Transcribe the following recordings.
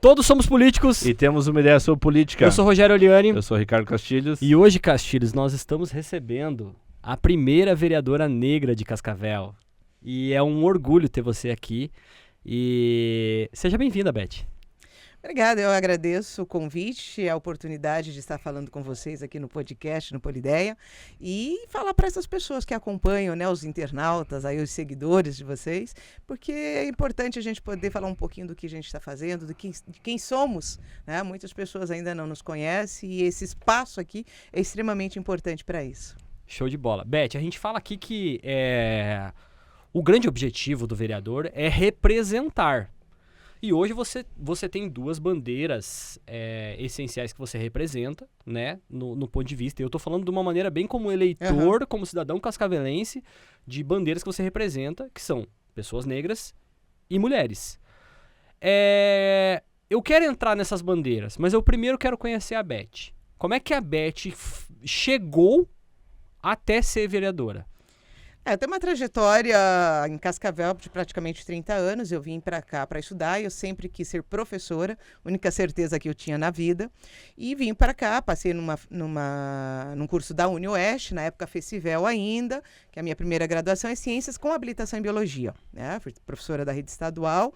Todos somos políticos. E temos uma ideia sobre política. Eu sou Rogério Oliani. Eu sou Ricardo Castilhos. E hoje, Castilhos, nós estamos recebendo a primeira vereadora negra de Cascavel. E é um orgulho ter você aqui. E seja bem-vinda, Beth. Obrigada, eu agradeço o convite, a oportunidade de estar falando com vocês aqui no podcast, no Polideia, e falar para essas pessoas que acompanham, né, os internautas, aí, os seguidores de vocês, porque é importante a gente poder falar um pouquinho do que a gente está fazendo, de quem somos, né? Muitas pessoas ainda não nos conhecem e esse espaço aqui é extremamente importante para isso. Show de bola. Beth, a gente fala aqui que o grande objetivo do vereador é representar. E hoje você tem duas bandeiras essenciais que você representa, né, no ponto de vista. E eu estou falando de uma maneira bem como eleitor, como cidadão cascavelense, de bandeiras que você representa, que são pessoas negras e mulheres. Eu quero entrar nessas bandeiras, mas eu primeiro quero conhecer a Beth. Como é que a Beth chegou até ser vereadora? Eu tenho uma trajetória em Cascavel de praticamente 30 anos. Eu vim para cá para estudar. Eu sempre quis ser professora, única certeza que eu tinha na vida. E vim para cá, passei num curso da UniOeste, na época FECIVEL ainda, que a minha primeira graduação é Ciências com habilitação em Biologia. Né? Fui professora da rede estadual,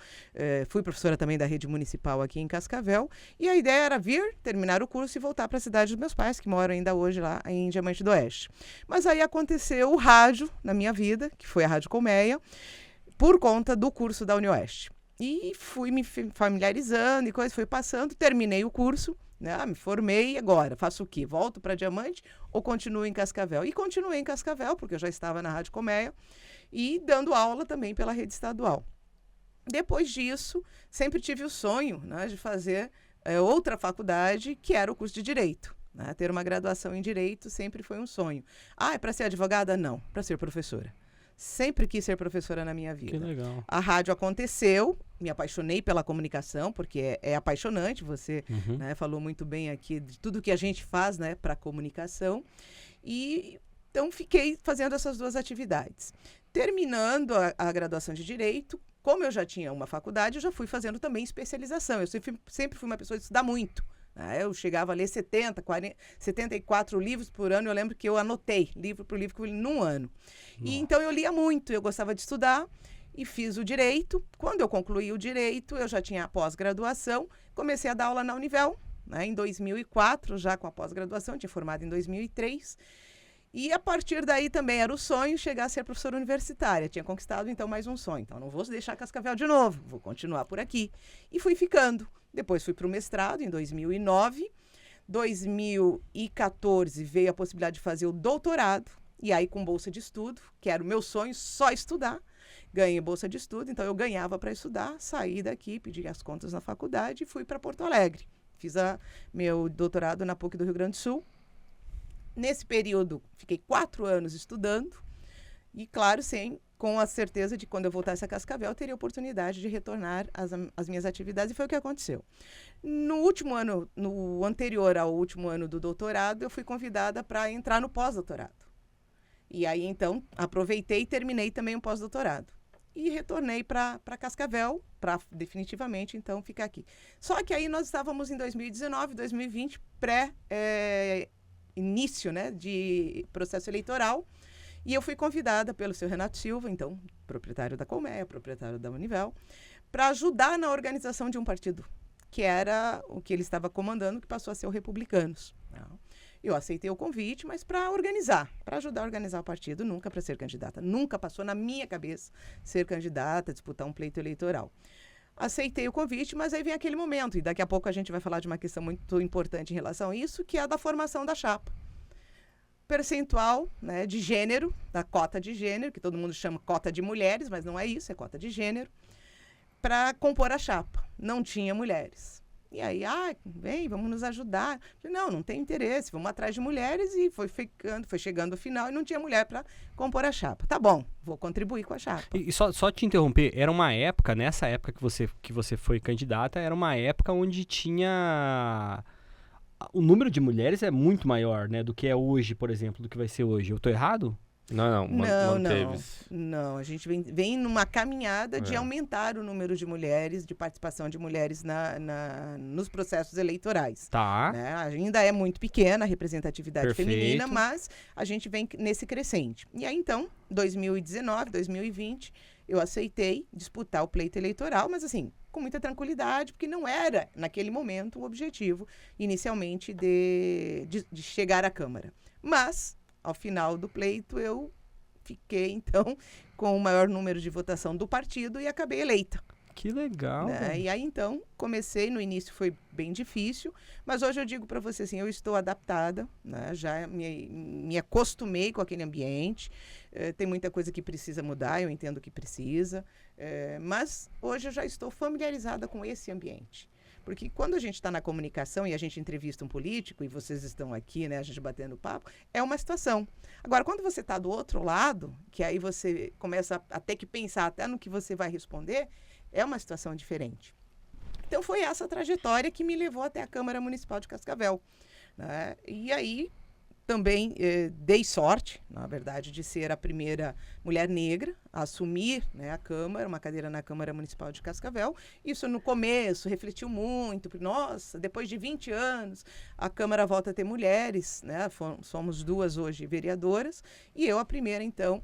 fui professora também da rede municipal aqui em Cascavel. E a ideia era vir, terminar o curso e voltar para a cidade dos meus pais, que moram ainda hoje lá em Diamante do Oeste. Mas aí aconteceu o rádio na minha vida, que foi a Rádio Colmeia, por conta do curso da UniOeste. E fui me familiarizando e coisa, fui passando, terminei o curso, né, me formei, agora faço o quê? Volto para Diamante ou continuo em Cascavel? E continuei em Cascavel, porque eu já estava na Rádio Colmeia e dando aula também pela rede estadual. Depois disso, sempre tive o sonho, né, de fazer outra faculdade, que era o curso de Direito. Né? Ter uma graduação em Direito sempre foi um sonho. É para ser advogada? Não, para ser professora. Sempre quis ser professora na minha vida. Que legal. A rádio aconteceu, me apaixonei pela comunicação, porque é apaixonante, você né, falou muito bem aqui de tudo que a gente faz, né, para a comunicação. E então fiquei fazendo essas duas atividades. Terminando a graduação de Direito, como eu já tinha uma faculdade, eu já fui fazendo também especialização. Eu sempre fui uma pessoa de estudar muito. Eu chegava a ler 70, 40, 74 livros por ano. Eu lembro que eu anotei livro por livro que eu li num ano. E então eu lia muito, eu gostava de estudar e fiz o Direito. Quando eu concluí o Direito, eu já tinha a pós-graduação. Comecei a dar aula na Univel, né, em 2004, já com a pós-graduação, tinha formado em 2003. E a partir daí também era o sonho chegar a ser professora universitária. Tinha conquistado então mais um sonho. Então não vou deixar Cascavel de novo, vou continuar por aqui. E fui ficando. Depois fui para o mestrado em 2009. 2014 veio a possibilidade de fazer o doutorado. E aí com bolsa de estudo, que era o meu sonho, só estudar. Ganhei bolsa de estudo, então eu ganhava para estudar. Saí daqui, pedi as contas na faculdade e fui para Porto Alegre. Fiz meu doutorado na PUC do Rio Grande do Sul. Nesse período, fiquei 4 anos estudando e, claro, com a certeza de que quando eu voltasse a Cascavel, eu teria oportunidade de retornar às minhas atividades, e foi o que aconteceu. No último ano, no anterior ao último ano do doutorado, eu fui convidada para entrar no pós-doutorado. E aí, então, aproveitei e terminei também o pós-doutorado. E retornei para Cascavel, para definitivamente, então, ficar aqui. Só que aí nós estávamos em 2019, 2020, início, né, de processo eleitoral, e eu fui convidada pelo seu Renato Silva, então proprietário da Colmeia, proprietário da Univel, para ajudar na organização de um partido, que era o que ele estava comandando, que passou a ser o Republicanos. Eu aceitei o convite, mas para organizar, para ajudar a organizar o partido, nunca para ser candidata. Nunca passou na minha cabeça ser candidata, disputar um pleito eleitoral. Aceitei o convite, mas aí vem aquele momento, e daqui a pouco a gente vai falar de uma questão muito importante em relação a isso, que é a da formação da chapa. Percentual, né, de gênero, da cota de gênero, que todo mundo chama cota de mulheres, mas não é isso, é cota de gênero, para compor a chapa. Não tinha mulheres. E aí, vem, vamos nos ajudar. Não tem interesse, vamos atrás de mulheres, e foi chegando o final e não tinha mulher para compor a chapa. Tá bom, vou contribuir com a chapa. E só te interromper, era uma época, nessa época que você foi candidata, era uma época onde tinha... O número de mulheres é muito maior, né, do que é hoje, por exemplo, do que vai ser hoje. Eu tô errado? Não, Não, manteve-se. não. A gente vem numa caminhada de aumentar o número de mulheres, de participação de mulheres nos processos eleitorais. Tá. Né? Ainda é muito pequena a representatividade Perfeito. feminina, mas a gente vem nesse crescente. E aí, então, 2019, 2020, eu aceitei disputar o pleito eleitoral, mas assim, com muita tranquilidade, porque não era, naquele momento, o objetivo, inicialmente, de chegar à Câmara. Mas, ao final do pleito, eu fiquei, então, com o maior número de votação do partido e acabei eleita. Que legal. Né? E aí, então, comecei, no início foi bem difícil, mas hoje eu digo para você assim, eu estou adaptada, né? Já me acostumei com aquele ambiente, tem muita coisa que precisa mudar, eu entendo que precisa, mas hoje eu já estou familiarizada com esse ambiente. Porque quando a gente está na comunicação e a gente entrevista um político, e vocês estão aqui, né, a gente batendo papo, é uma situação. Agora, quando você está do outro lado, que aí você começa a ter que pensar até no que você vai responder, é uma situação diferente. Então, foi essa trajetória que me levou até a Câmara Municipal de Cascavel. Né? E aí, também dei sorte, na verdade, de ser a primeira mulher negra a assumir, né, a Câmara, uma cadeira na Câmara Municipal de Cascavel. Isso, no começo, refletiu muito, porque, nossa, depois de 20 anos, a Câmara volta a ter mulheres, né? Somos 2 hoje vereadoras, e eu a primeira, então,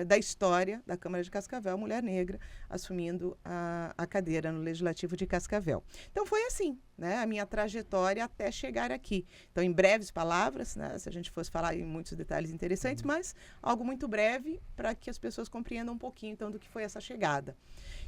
da história da Câmara de Cascavel, mulher negra, assumindo a cadeira no Legislativo de Cascavel. Então, foi assim, né, a minha trajetória até chegar aqui. Então, em breves palavras, né, se a gente fosse falar em muitos detalhes interessantes, mas algo muito breve para que as pessoas compreendam um pouquinho, então, do que foi essa chegada.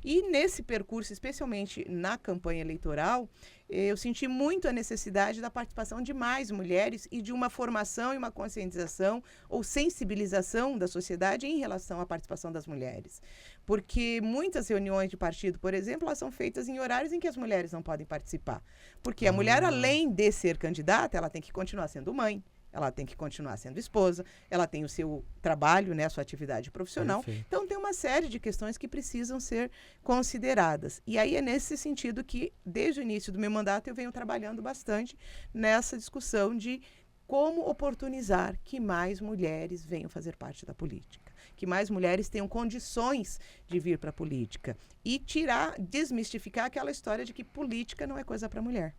E nesse percurso, especialmente na campanha eleitoral, eu senti muito a necessidade da participação de mais mulheres e de uma formação e uma conscientização ou sensibilização da sociedade em relação à participação das mulheres. Porque muitas reuniões de partido, por exemplo, elas são feitas em horários em que as mulheres não podem participar. Porque a mulher, além de ser candidata, ela tem que continuar sendo mãe, ela tem que continuar sendo esposa, ela tem o seu trabalho, né, a sua atividade profissional. Perfeito. Então, tem uma série de questões que precisam ser consideradas. E aí é nesse sentido que, desde o início do meu mandato, eu venho trabalhando bastante nessa discussão de como oportunizar que mais mulheres venham fazer parte da política, que mais mulheres tenham condições de vir para a política e desmistificar aquela história de que política não é coisa para mulher.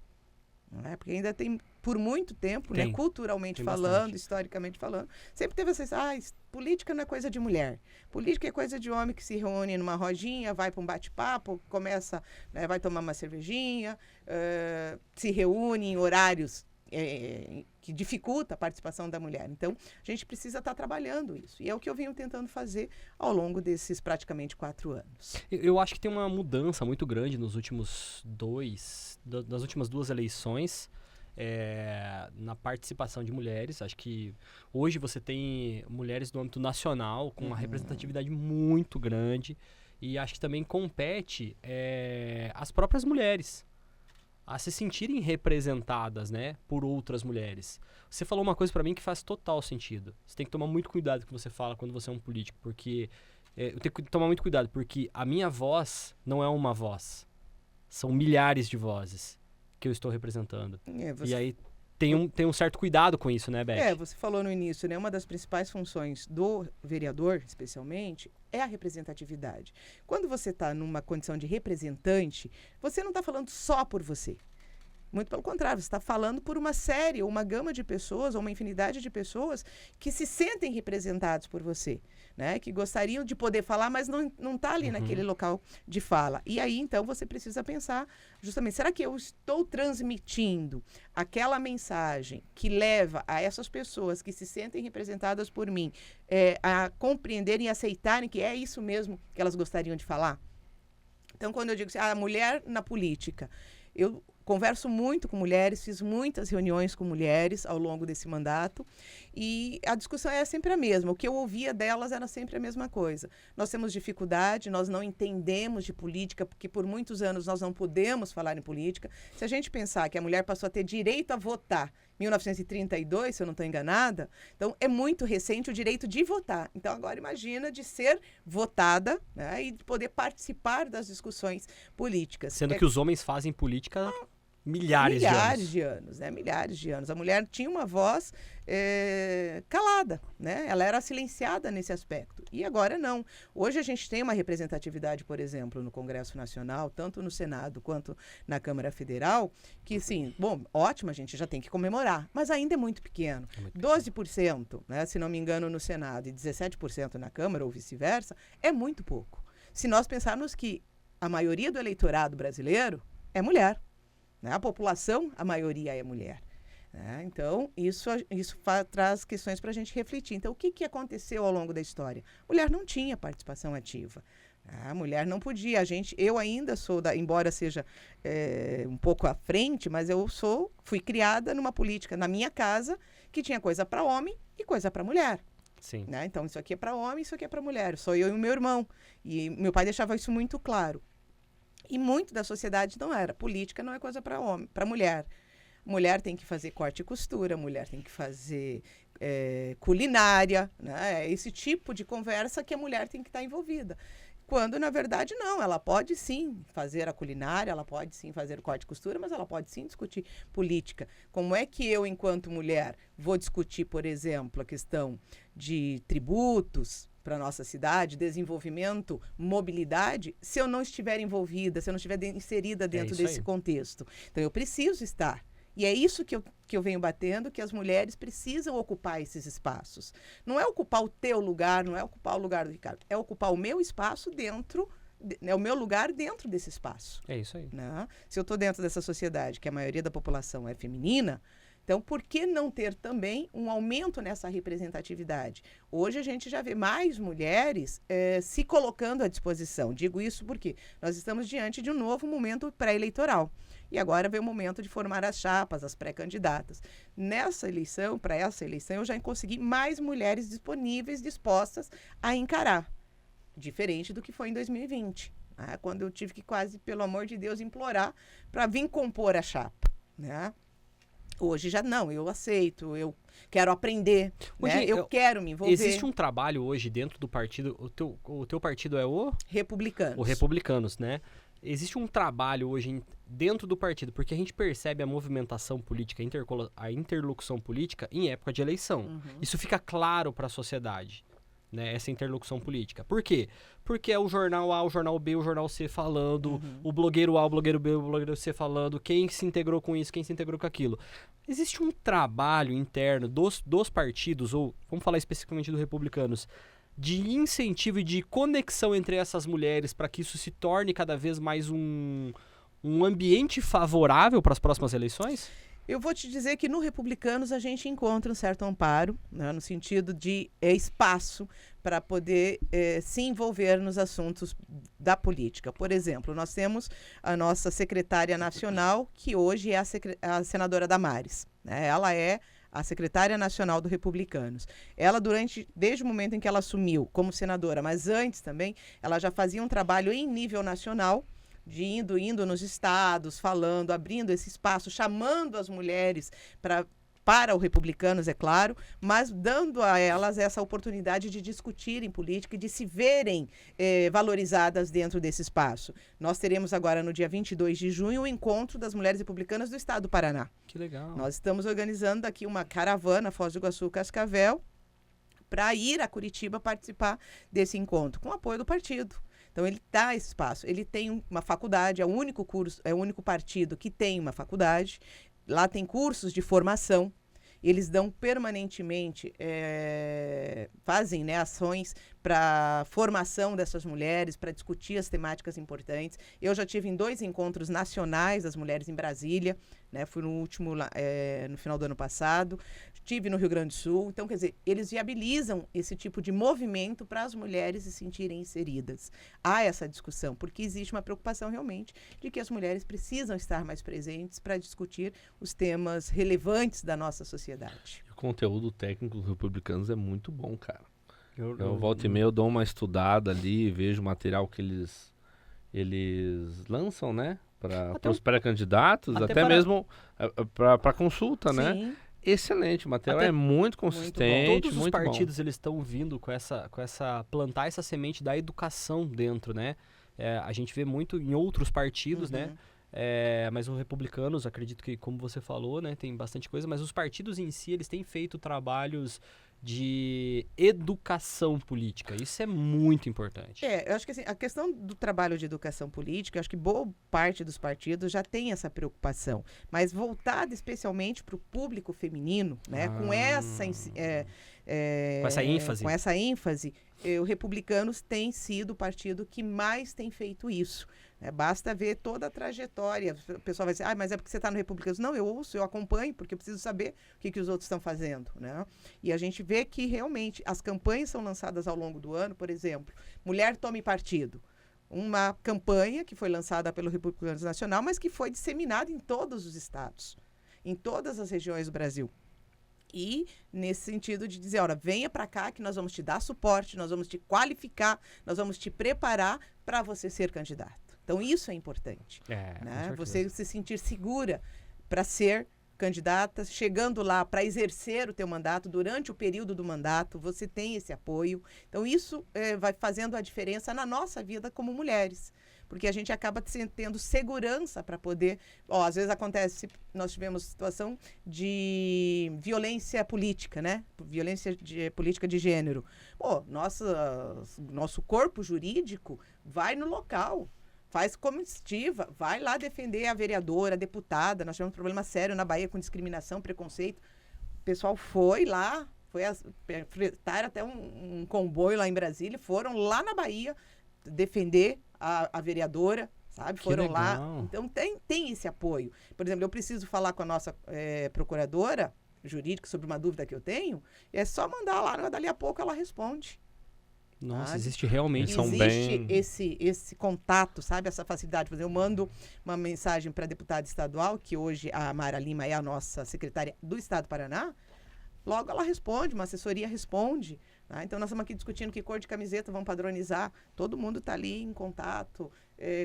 Não é? Porque ainda tem, por muito tempo, né, culturalmente falando, bastante. historicamente falando, sempre teve essa, política não é coisa de mulher. Política é coisa de homem que se reúne numa rodinha, vai para um bate-papo, começa, né, vai tomar uma cervejinha, se reúne em horários que dificulta a participação da mulher. Então, a gente precisa estar trabalhando isso. E é o que eu venho tentando fazer ao longo desses praticamente 4 anos. Eu acho que tem uma mudança muito grande nos últimos das últimas 2 eleições na participação de mulheres. Acho que hoje você tem mulheres do âmbito nacional com uma representatividade muito grande e acho que também compete as próprias mulheres a se sentirem representadas, né, por outras mulheres. Você falou uma coisa pra mim que faz total sentido. Você tem que tomar muito cuidado com o que você fala quando você é um político, porque eu tenho que tomar muito cuidado, porque a minha voz não é uma voz. São milhares de vozes que eu estou representando. E aí tem um certo cuidado com isso, né, Beth? Você falou no início, né? Uma das principais funções do vereador, especialmente, é a representatividade. Quando você está numa condição de representante, você não está falando só por você. Muito pelo contrário, você está falando por uma série, ou uma gama de pessoas, ou uma infinidade de pessoas que se sentem representados por você, né? Que gostariam de poder falar, mas não está ali naquele local de fala. E aí, então, você precisa pensar justamente, será que eu estou transmitindo aquela mensagem que leva a essas pessoas que se sentem representadas por mim a compreenderem e aceitarem que é isso mesmo que elas gostariam de falar? Então, quando eu digo assim, a mulher na política, eu converso muito com mulheres, fiz muitas reuniões com mulheres ao longo desse mandato e a discussão é sempre a mesma. O que eu ouvia delas era sempre a mesma coisa. Nós temos dificuldade, nós não entendemos de política, porque por muitos anos nós não podemos falar em política. Se a gente pensar que a mulher passou a ter direito a votar em 1932, se eu não estou enganada, então é muito recente o direito de votar. Então agora imagina de ser votada, né, e de poder participar das discussões políticas. Sendo que os homens fazem política milhares de anos, né? Milhares de anos. A mulher tinha uma voz calada, né? Ela era silenciada nesse aspecto. E agora não. Hoje a gente tem uma representatividade, por exemplo, no Congresso Nacional, tanto no Senado quanto na Câmara Federal, que, sim, bom, ótimo, a gente já tem que comemorar, mas ainda é muito pequeno. 12%, né, se não me engano, no Senado e 17% na Câmara, ou vice-versa, é muito pouco. Se nós pensarmos que a maioria do eleitorado brasileiro é mulher, né? A população, a maioria é mulher. Né? Então, isso traz questões para a gente refletir. Então, o que aconteceu ao longo da história? A mulher não tinha participação ativa. A mulher não podia. Eu ainda sou, embora seja um pouco à frente, mas fui criada numa política na minha casa que tinha coisa para homem e coisa para mulher. Sim. Né? Então, isso aqui é para homem, isso aqui é para mulher. Sou eu e o meu irmão. E meu pai deixava isso muito claro. E muito da sociedade não era. Política não é coisa para homem, para mulher. Mulher tem que fazer corte e costura, mulher tem que fazer culinária, né? É esse tipo de conversa que a mulher tem que estar envolvida. Quando, na verdade, não. Ela pode, sim, fazer a culinária, ela pode, sim, fazer o corte e costura, mas ela pode, sim, discutir política. Como é que eu, enquanto mulher, vou discutir, por exemplo, a questão de tributos para a nossa cidade, desenvolvimento, mobilidade, se eu não estiver envolvida, se eu não estiver inserida dentro desse contexto? Então, eu preciso estar. E é isso que eu venho batendo, que as mulheres precisam ocupar esses espaços. Não é ocupar o teu lugar, não é ocupar o lugar do Ricardo, é ocupar o meu espaço dentro, o meu lugar dentro desse espaço. É isso aí. Né? Se eu estou dentro dessa sociedade, que a maioria da população é feminina, então, por que não ter também um aumento nessa representatividade? Hoje a gente já vê mais mulheres se colocando à disposição. Digo isso porque nós estamos diante de um novo momento pré-eleitoral. E agora vem o momento de formar as chapas, as pré-candidatas. Nessa eleição, para essa eleição, eu já consegui mais mulheres disponíveis, dispostas a encarar. Diferente do que foi em 2020, né? Quando eu tive que quase, pelo amor de Deus, implorar para vir compor a chapa, né? Hoje já não, eu aceito, eu quero aprender, hoje, né? Eu quero me envolver. Existe um trabalho hoje dentro do partido, o teu partido é o? Republicanos. O Republicanos, né? Existe um trabalho hoje dentro do partido, porque a gente percebe a movimentação política, a interlocução política em época de eleição. Uhum. Isso fica claro para a sociedade, né? Essa interlocução política. Por quê? Porque é o jornal A, o jornal B, o jornal C falando, o blogueiro A, o blogueiro B, o blogueiro C falando, quem se integrou com isso, quem se integrou com aquilo. Existe um trabalho interno dos partidos, ou vamos falar especificamente do Republicanos, de incentivo e de conexão entre essas mulheres para que isso se torne cada vez mais um ambiente favorável para as próximas eleições? Eu vou te dizer que no Republicanos a gente encontra um certo amparo, né, no sentido de espaço para poder se envolver nos assuntos da política. Por exemplo, nós temos a nossa secretária nacional, que hoje é a senadora Damares, né? Ela é a secretária nacional do Republicanos. Ela, desde o momento em que ela assumiu como senadora, mas antes também, ela já fazia um trabalho em nível nacional, de indo nos estados, falando, abrindo esse espaço, chamando as mulheres para o Republicanos, é claro, mas dando a elas essa oportunidade de discutirem política e de se verem valorizadas dentro desse espaço. Nós teremos agora, no dia 22 de junho, o encontro das mulheres republicanas do estado do Paraná. Que legal. Nós estamos organizando aqui uma caravana Foz do Iguaçu, Cascavel, para ir a Curitiba participar desse encontro, com apoio do partido. Então, ele dá esse espaço. Ele tem uma faculdade, é o único partido que tem uma faculdade. Lá tem cursos de formação. Eles dão permanentemente, fazem, né, ações para formação dessas mulheres, para discutir as temáticas importantes. Eu já tive em 2 encontros nacionais das mulheres em Brasília, né, fui no último, no final do ano passado, estive no Rio Grande do Sul. Então, quer dizer, eles viabilizam esse tipo de movimento para as mulheres se sentirem inseridas. Há essa discussão, porque existe uma preocupação realmente de que as mulheres precisam estar mais presentes para discutir os temas relevantes da nossa sociedade. O conteúdo técnico dos Republicanos é muito bom, cara. Eu volta e meia, eu dou uma estudada ali, vejo o material que eles lançam, né? Para os pré-candidatos, até mesmo para consulta, Sim. né? Excelente, o material é muito consistente, muito bom. Todos os partidos eles estão vindo com essa plantar essa semente da educação dentro, né? A gente vê muito em outros partidos, né? Mas os republicanos, acredito que, como você falou, né, tem bastante coisa, mas os partidos em si, eles têm feito trabalhos de educação política. Isso é muito importante. Eu acho que assim, a questão do trabalho de educação política, eu acho que boa parte dos partidos já tem essa preocupação, mas voltada especialmente para o público feminino, né, com essa ênfase. Com essa ênfase, os republicanos têm sido o partido que mais tem feito isso. Basta ver toda a trajetória. O pessoal vai dizer, mas é porque você está no Republicanos. Não, eu ouço, eu acompanho, porque eu preciso saber o que os outros estão fazendo, né? E a gente vê que realmente as campanhas são lançadas ao longo do ano, por exemplo, Mulher Tome Partido. Uma campanha que foi lançada pelo Republicanos Nacional, mas que foi disseminada em todos os estados, em todas as regiões do Brasil. E nesse sentido de dizer, olha, venha para cá que nós vamos te dar suporte, nós vamos te qualificar, nós vamos te preparar para você ser candidato. Então, isso é importante. Né? Você se sentir segura para ser candidata, chegando lá para exercer o teu mandato, durante o período do mandato, você tem esse apoio. Então, isso vai fazendo a diferença na nossa vida como mulheres. Porque a gente acaba tendo segurança para poder... às vezes acontece, nós tivemos situação de violência política, né? Violência política de gênero. Nosso corpo jurídico vai no local, faz comitiva, vai lá defender a vereadora, a deputada. Nós tivemos um problema sério na Bahia com discriminação, preconceito. O pessoal foi lá, fretaram até um comboio lá em Brasília, foram lá na Bahia defender a vereadora, sabe? Foram lá. Então, tem esse apoio. Por exemplo, eu preciso falar com a nossa procuradora jurídica sobre uma dúvida que eu tenho, é só mandar lá, dali a pouco ela responde. Nossa, existe realmente... Esse contato, sabe? Essa facilidade. Por exemplo, eu mando uma mensagem para a deputada estadual, que hoje a Mara Lima é a nossa secretária do Estado do Paraná, logo ela responde, uma assessoria responde. Tá? Então, nós estamos aqui discutindo que cor de camiseta vamos padronizar. Todo mundo está ali em contato.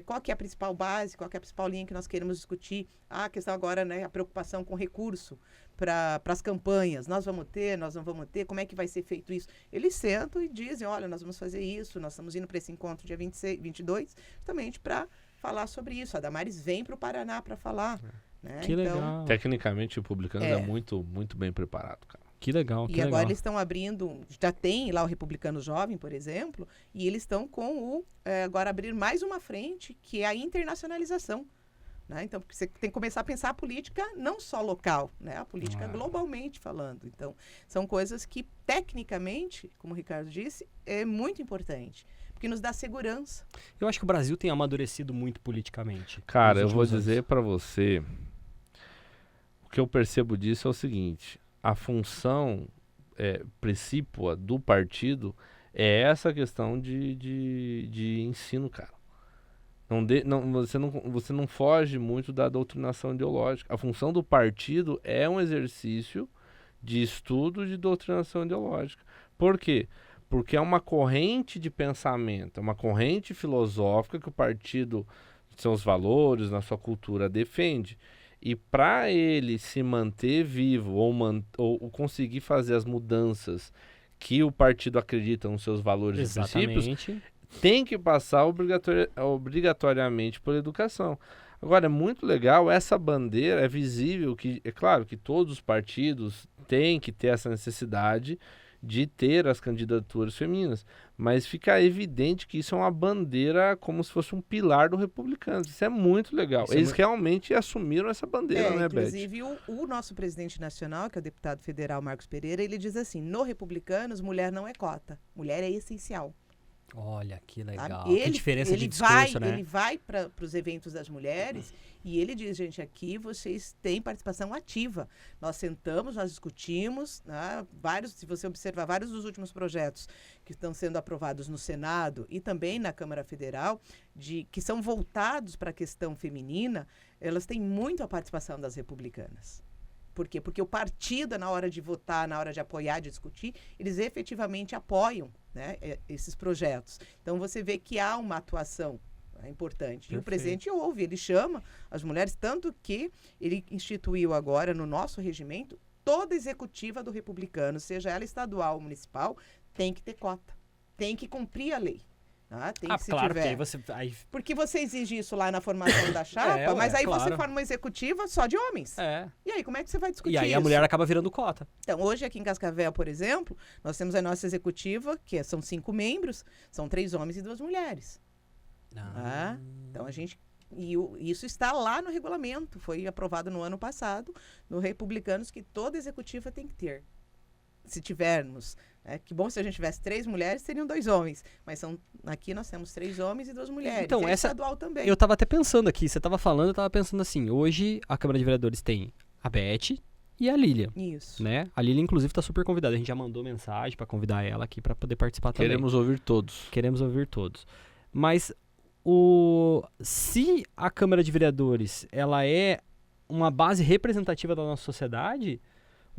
Qual que é a principal base, qual que é a principal linha que nós queremos discutir? A questão agora, né, a preocupação com recurso para as campanhas. Nós vamos ter, nós não vamos ter, como é que vai ser feito isso? Eles sentam e dizem, olha, nós vamos fazer isso, nós estamos indo para esse encontro dia 22, justamente para falar sobre isso. A Damares vem para o Paraná para falar. Né? Que legal. Tecnicamente, o Republicanos é muito, muito bem preparado, cara. Que legal, que legal. E agora eles estão abrindo, já tem lá o Republicano Jovem, por exemplo, e eles estão com agora abrir mais uma frente, que é a internacionalização. Né? Então, porque você tem que começar a pensar a política não só local, né? A política globalmente falando. Então, são coisas que, tecnicamente, como o Ricardo disse, é muito importante, porque nos dá segurança. Eu acho que o Brasil tem amadurecido muito politicamente. Cara, eu vou dizer para você, o que eu percebo disso é o seguinte... A função precípua do partido é essa questão de ensino, cara. Você não foge muito da doutrinação ideológica. A função do partido é um exercício de estudo de doutrinação ideológica. Por quê? Porque é uma corrente de pensamento, é uma corrente filosófica que o partido, seus valores, na sua cultura, defende. E para ele se manter vivo ou conseguir fazer as mudanças que o partido acredita nos seus valores e princípios, tem que passar obrigatoriamente por educação. Agora, é muito legal, essa bandeira, é visível que, é claro que todos os partidos têm que ter essa necessidade de ter as candidaturas femininas, mas fica evidente que isso é uma bandeira como se fosse um pilar do Republicanos. Isso é muito legal. Eles realmente assumiram essa bandeira, né, Beth? Inclusive, o nosso presidente nacional, que é o deputado federal Marcos Pereira, ele diz assim, no Republicanos, mulher não é cota, mulher é essencial. Olha, que legal. Que diferença de discurso, né? Ele vai para os eventos das mulheres e ele diz, gente, aqui vocês têm participação ativa. Nós sentamos, nós discutimos, né, se você observar vários dos últimos projetos que estão sendo aprovados no Senado e também na Câmara Federal, que são voltados para a questão feminina, elas têm muito a participação das republicanas. Por quê? Porque o partido, na hora de votar, na hora de apoiar, de discutir, eles efetivamente apoiam, né, esses projetos. Então, você vê que há uma atuação importante. Perfeito. E o presidente ouve, ele chama as mulheres, tanto que ele instituiu agora, no nosso regimento, toda executiva do Republicano, seja ela estadual ou municipal, tem que ter cota. Tem que cumprir a lei. Tem se claro, tiver. Porque você exige isso lá na formação da chapa, mas aí você forma uma executiva só de homens. E aí, como é que você vai discutir isso? E aí a mulher acaba virando cota. Então, hoje aqui em Cascavel, por exemplo, nós temos a nossa executiva, que são 5 membros, são 3 homens e 2 mulheres. Então, a gente... E isso está lá no regulamento, foi aprovado no ano passado, no Republicanos, que toda executiva tem que ter. Se tivermos, que bom se a gente tivesse 3 mulheres, seriam 2 homens. Mas aqui nós temos 3 homens e 2 mulheres. Então, e estadual também. Eu estava até pensando aqui, você estava falando, eu estava pensando assim, hoje a Câmara de Vereadores tem a Beth e a Lilian. Isso. Né? A Lilian, inclusive, está super convidada. A gente já mandou mensagem para convidar ela aqui para poder participar também. Queremos ouvir todos. Mas se a Câmara de Vereadores ela é uma base representativa da nossa sociedade...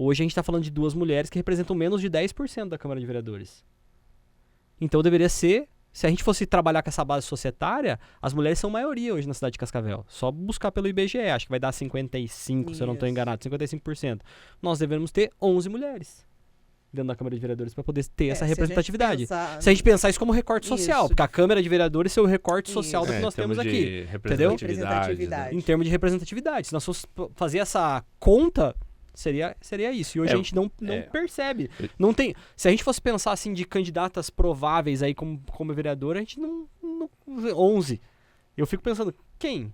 Hoje a gente está falando de 2 mulheres que representam menos de 10% da Câmara de Vereadores. Então deveria ser, se a gente fosse trabalhar com essa base societária, as mulheres são maioria hoje na cidade de Cascavel. Só buscar pelo IBGE, acho que vai dar 55%, se eu não estou enganado, 55%. Nós devemos ter 11 mulheres dentro da Câmara de Vereadores para poder ter essa representatividade. Se a gente pensar isso como recorte social, porque a Câmara de Vereadores é o recorte social do que nós temos aqui. Entendeu? Em termos de representatividade. Se nós fosse fazer essa conta... Seria isso. E hoje a gente não percebe. Não tem, se a gente fosse pensar assim de candidatas prováveis aí como vereadora, a gente não 11. Eu fico pensando, quem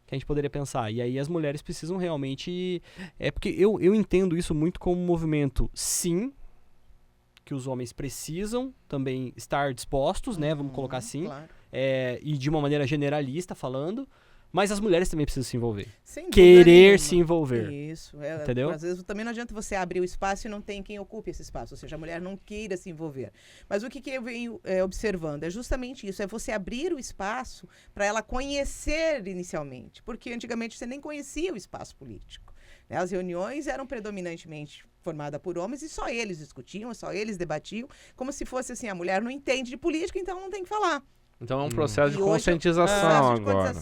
que a gente poderia pensar? E aí as mulheres precisam realmente... porque eu entendo isso muito como um movimento, sim, que os homens precisam também estar dispostos, né? Vamos colocar assim. Claro. E de uma maneira generalista falando... Mas as mulheres também precisam se envolver. Querer se envolver. Isso. Entendeu? Às vezes também não adianta você abrir o espaço e não tem quem ocupe esse espaço. Ou seja, a mulher não queira se envolver. Mas o que eu venho observando é justamente isso. É você abrir o espaço para ela conhecer inicialmente. Porque antigamente você nem conhecia o espaço político. Né? As reuniões eram predominantemente formadas por homens e só eles discutiam, só eles debatiam. Como se fosse assim, a mulher não entende de política, então não tem que falar. Então é um processo de conscientização agora.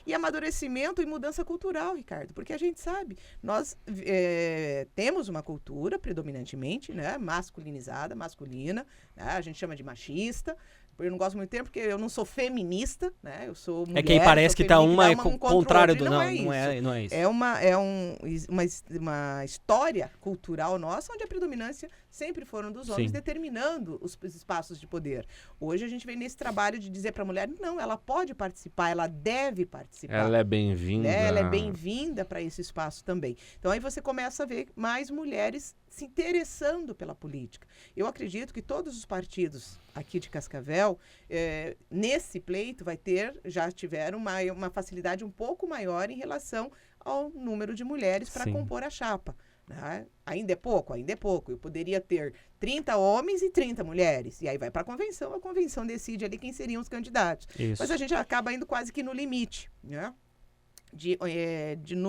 E amadurecimento e mudança cultural, Ricardo. Porque a gente sabe, nós temos uma cultura predominantemente, né, masculinizada, masculina, né, a gente chama de machista. Eu não gosto muito tempo porque eu não sou feminista, né? Eu sou mulher. É que aí parece que tá uma contrário do... Não é isso. É uma história cultural nossa onde a predominância sempre foram dos homens, determinando os espaços de poder. Hoje a gente vem nesse trabalho de dizer para a mulher, não, ela pode participar, ela deve participar. Ela é bem-vinda. Ela é bem-vinda para esse espaço também. Então aí você começa a ver mais mulheres se interessando pela política. Eu acredito que todos os partidos aqui de Cascavel, nesse pleito, já tiveram uma facilidade um pouco maior em relação ao número de mulheres para compor a chapa. Né? Ainda é pouco. Eu poderia ter 30 homens e 30 mulheres. E aí vai para a convenção decide ali quem seriam os candidatos. Isso. Mas a gente acaba indo quase que no limite, né?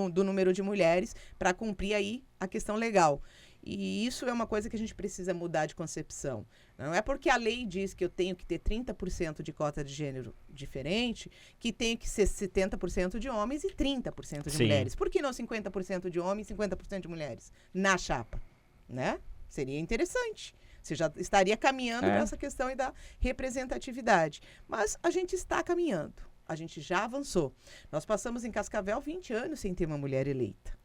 Do número de mulheres para cumprir aí a questão legal. E isso é uma coisa que a gente precisa mudar de concepção. Não é porque a lei diz que eu tenho que ter 30% de cota de gênero diferente, que tem que ser 70% de homens e 30% de mulheres. Por que não 50% de homens e 50% de mulheres na chapa? Né? Seria interessante. Você já estaria caminhando para essa questão da representatividade. Mas a gente está caminhando. A gente já avançou. Nós passamos em Cascavel 20 anos sem ter uma mulher eleita.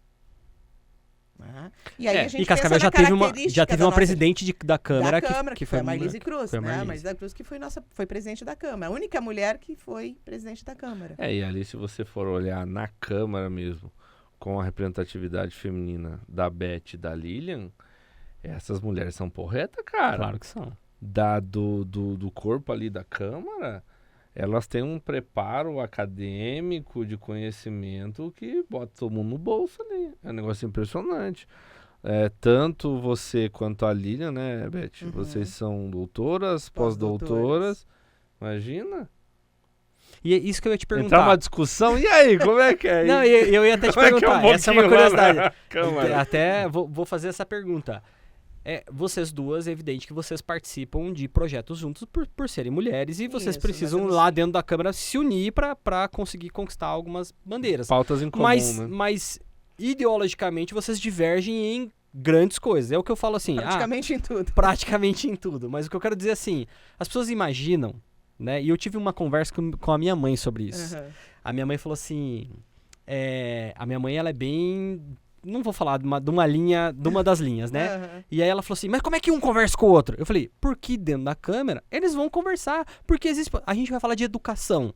E aí a gente Cascavel já teve uma presidente da Câmara, que foi a Marlise Cruz, né? A Marlise Cruz que foi presidente da Câmara, a única mulher que foi presidente da Câmara. E ali se você for olhar na Câmara mesmo, com a representatividade feminina da Beth e da Lilian, essas mulheres são porreta, cara. Claro que são. Do corpo ali da Câmara, elas têm um preparo acadêmico de conhecimento que bota todo mundo no bolso ali. É um negócio impressionante. Tanto você quanto a Lilian, né, Beth? Uhum. Vocês são doutoras, pós-doutoras. Imagina. E é isso que eu ia te perguntar. Entrar uma discussão, e aí, como é que é? Não, eu ia até te perguntar. Essa é uma curiosidade. Até vou fazer essa pergunta. Vocês duas, é evidente que vocês participam de projetos juntos por serem mulheres e vocês precisam lá dentro da Câmara se unir para conseguir conquistar algumas bandeiras. Pautas em comum, né? Mas ideologicamente vocês divergem em grandes coisas. É o que eu falo assim. Praticamente em tudo. Praticamente em tudo. Mas o que eu quero dizer assim, as pessoas imaginam, né? E eu tive uma conversa com a minha mãe sobre isso. Uhum. A minha mãe falou assim, a minha mãe, ela é bem... Não vou falar de uma das linhas, né? Uhum. E aí ela falou assim, mas como é que um conversa com o outro? Eu falei, porque dentro da câmera eles vão conversar, porque a gente vai falar de educação,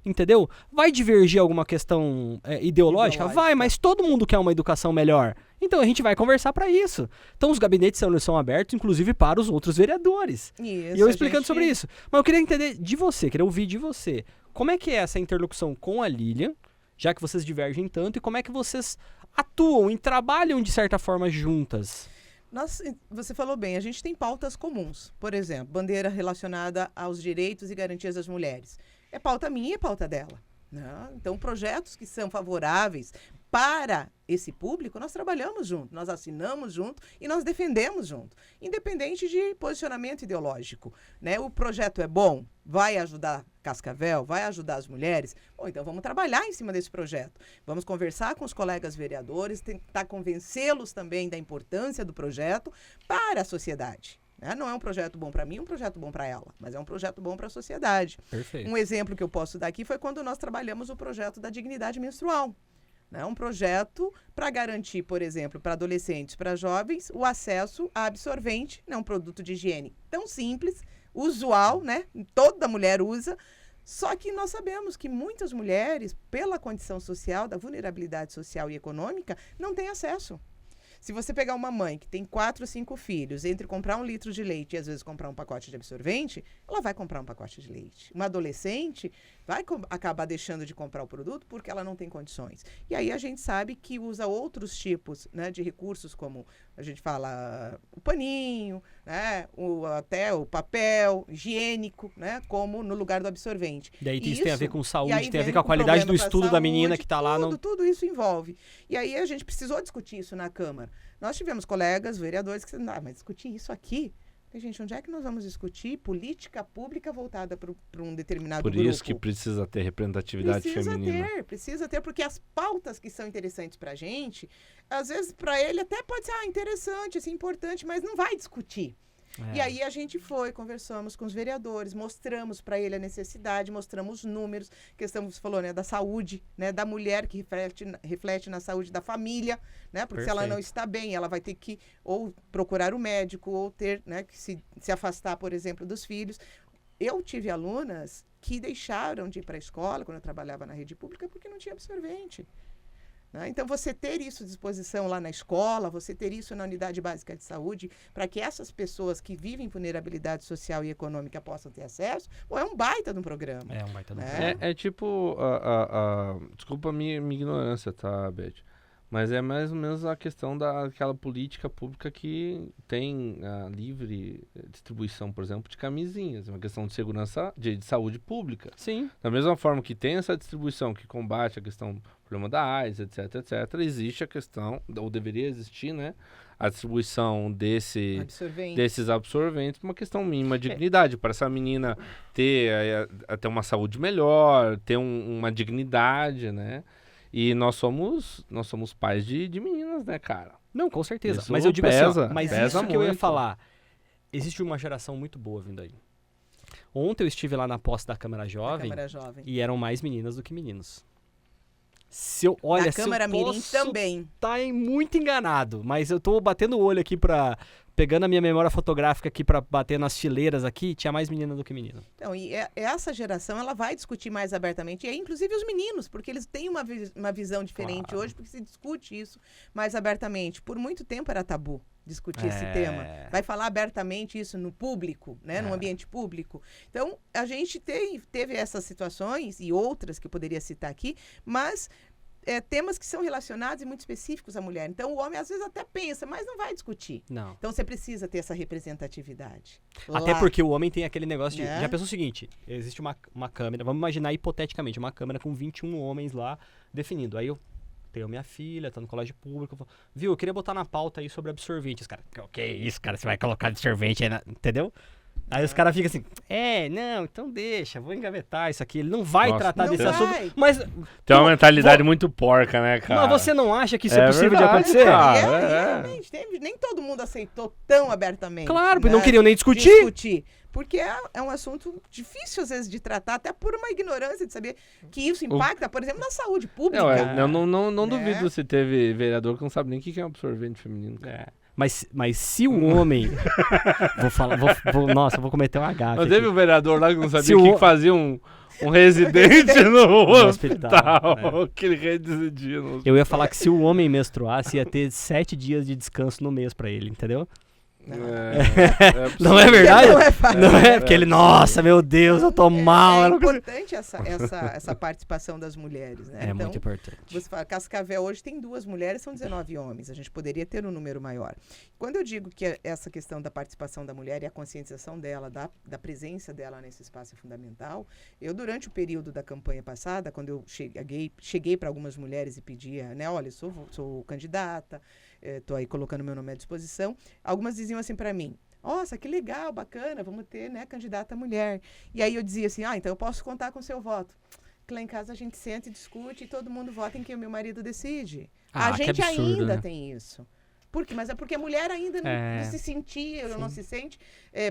entendeu? Vai divergir alguma questão ideológica? Vai, mas todo mundo quer uma educação melhor. Então a gente vai conversar para isso. Então os gabinetes são abertos, inclusive para os outros vereadores. Isso, e eu explicando sobre isso. Mas eu queria entender de você, queria ouvir de você. Como é que é essa interlocução com a Lilian, já que vocês divergem tanto, e como é que vocês atuam e trabalham de certa forma juntas? Você falou bem, a gente tem pautas comuns. Por exemplo, bandeira relacionada aos direitos e garantias das mulheres. É pauta minha e é pauta dela. Né? Então, projetos que são favoráveis para esse público, nós trabalhamos junto, nós assinamos junto e nós defendemos junto, independente de posicionamento ideológico. Né? O projeto é bom, vai ajudar Cascavel, vai ajudar as mulheres? Bom, então vamos trabalhar em cima desse projeto. Vamos conversar com os colegas vereadores, tentar convencê-los também da importância do projeto para a sociedade. Não é um projeto bom para mim, é um projeto bom para ela, mas é um projeto bom para a sociedade. Perfeito. Um exemplo que eu posso dar aqui foi quando nós trabalhamos o projeto da dignidade menstrual. Um projeto para garantir, por exemplo, para adolescentes, para jovens, o acesso a absorvente, um produto de higiene tão simples, usual, né? Toda mulher usa, só que nós sabemos que muitas mulheres, pela condição social, da vulnerabilidade social e econômica, não têm acesso. Se você pegar uma mãe que tem 4 ou 5 filhos, entre comprar 1 litro de leite e às vezes comprar um pacote de absorvente, ela vai comprar um pacote de leite. Uma adolescente vai acabar deixando de comprar o produto porque ela não tem condições. E aí a gente sabe que usa outros tipos, né, de recursos, como a gente fala o paninho, né, até o papel higiênico, né, como no lugar do absorvente. E aí isso tem a ver com saúde, tem a ver com a qualidade do estudo da menina que está lá. Tudo isso envolve. E aí a gente precisou discutir isso na Câmara. Nós tivemos colegas, vereadores, que disseram, mas discutir isso aqui? Gente, onde é que nós vamos discutir política pública voltada para um determinado grupo? Por isso que precisa ter representatividade feminina. Precisa ter, porque as pautas que são interessantes para a gente, às vezes para ele até pode ser interessante, assim, importante, mas não vai discutir. E aí a gente conversamos com os vereadores, mostramos para ele a necessidade, mostramos números, questão que você falou, né, da saúde, né, da mulher, que reflete na saúde da família, né, porque se ela não está bem, ela vai ter que ou procurar o médico ou ter, né, que se afastar, por exemplo, dos filhos. Eu tive alunas que deixaram de ir para a escola, quando eu trabalhava na rede pública, porque não tinha absorvente. Então, você ter isso à disposição lá na escola, você ter isso na unidade básica de saúde, para que essas pessoas que vivem vulnerabilidade social e econômica possam ter acesso, é um baita de um programa. É um baita de um programa. É tipo, desculpa a minha ignorância, tá, Beth? Mas é mais ou menos a questão daquela política pública que tem a livre distribuição, por exemplo, de camisinhas. É uma questão de segurança, de saúde pública. Sim. Da mesma forma que tem essa distribuição que combate a questão do problema da AIDS, etc, existe a questão, ou deveria existir, né, a distribuição desses absorventes por uma questão mínima de dignidade, para essa menina ter até uma saúde melhor, ter uma dignidade, né? E nós somos pais de meninas, né, cara? Não, com certeza. Isso mas eu digo pesa, assim, mas pesa isso que eu ia muito. falar, existe uma geração muito boa vindo aí. Ontem eu estive lá na posse da Câmara Jovem, e eram mais meninas do que meninos. Na Câmara Mirim também. Tá muito enganado, mas eu tô batendo o olho aqui pegando a minha memória fotográfica aqui pra bater nas fileiras aqui, tinha mais menina do que menino. Então, e essa geração, ela vai discutir mais abertamente, e inclusive os meninos, porque eles têm uma visão diferente hoje, porque se discute isso mais abertamente. Por muito tempo era tabu discutir esse tema. Vai falar abertamente isso no público, né, no ambiente público. Então, a gente teve essas situações, e outras que eu poderia citar aqui, mas temas que são relacionados e muito específicos à mulher. Então, o homem às vezes até pensa, mas não vai discutir. Não. Então, você precisa ter essa representatividade. Até porque o homem tem aquele negócio de... Já pensou o seguinte, existe uma câmera, vamos imaginar hipoteticamente, uma câmera com 21 homens lá definindo. Aí eu tenho minha filha, tá no colégio público, viu, eu queria botar na pauta aí sobre absorventes, cara. Que isso, cara, você vai colocar absorvente aí, entendeu? Aí os caras ficam assim, não, então deixa, vou engavetar isso aqui. Ele não vai tratar desse assunto. Mas tem uma mentalidade muito porca, né, cara? Mas você não acha que isso é possível de acontecer? Realmente, nem todo mundo aceitou tão abertamente. Claro, porque não queriam nem discutir. Porque é um assunto difícil, às vezes, de tratar, até por uma ignorância de saber que isso impacta, por exemplo, na saúde pública. Eu não duvido se teve vereador que não sabe nem o que é um absorvente feminino. Mas se o homem... Nossa, eu vou cometer uma gafe. Mas teve um vereador lá que não sabia o que fazia um residente no hospital. Que ele residia no hospital. Eu ia falar que se o homem menstruasse, ia ter 7 dias de descanso no mês pra ele, entendeu? Não é verdade? Não é fácil. Não é, porque ele, nossa, meu Deus, eu tô mal. É importante essa participação das mulheres, né? É então, muito importante. Você fala, Cascavel hoje tem 2 mulheres, são 19 homens. A gente poderia ter um número maior. Quando eu digo que essa questão da participação da mulher e a conscientização dela, da presença dela nesse espaço é fundamental, eu, durante o período da campanha passada, quando eu cheguei para algumas mulheres e pedia, né, olha, sou candidata, estou aí colocando meu nome à disposição, algumas diziam assim para mim, nossa, que legal, bacana, vamos ter, né, candidata mulher. E aí eu dizia assim, então eu posso contar com o seu voto. Que lá em casa a gente senta e discute e todo mundo vota em quem o meu marido decide. A gente absurdo, ainda né? tem isso. Por quê? Mas é porque a mulher ainda não se sentia, não se sente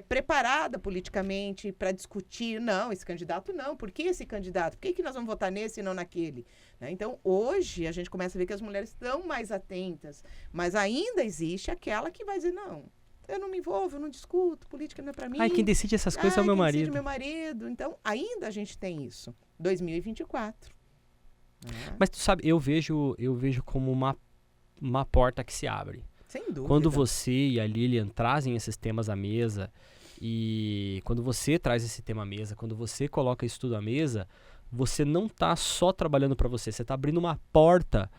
preparada politicamente para discutir, não, esse candidato não, por que esse candidato? Por que nós vamos votar nesse e não naquele? Né? Então, hoje, a gente começa a ver que as mulheres estão mais atentas, mas ainda existe aquela que vai dizer, não, eu não me envolvo, eu não discuto, política não é para mim. Quem decide essas coisas é o meu quem marido. decide meu marido. Então, ainda a gente tem isso. 2024. Mas tu sabe, eu vejo como uma porta que se abre. Sem dúvida. Quando você e a Lilian trazem esses temas à mesa, e quando você traz esse tema à mesa, quando você coloca isso tudo à mesa, você não está só trabalhando para você está abrindo uma porta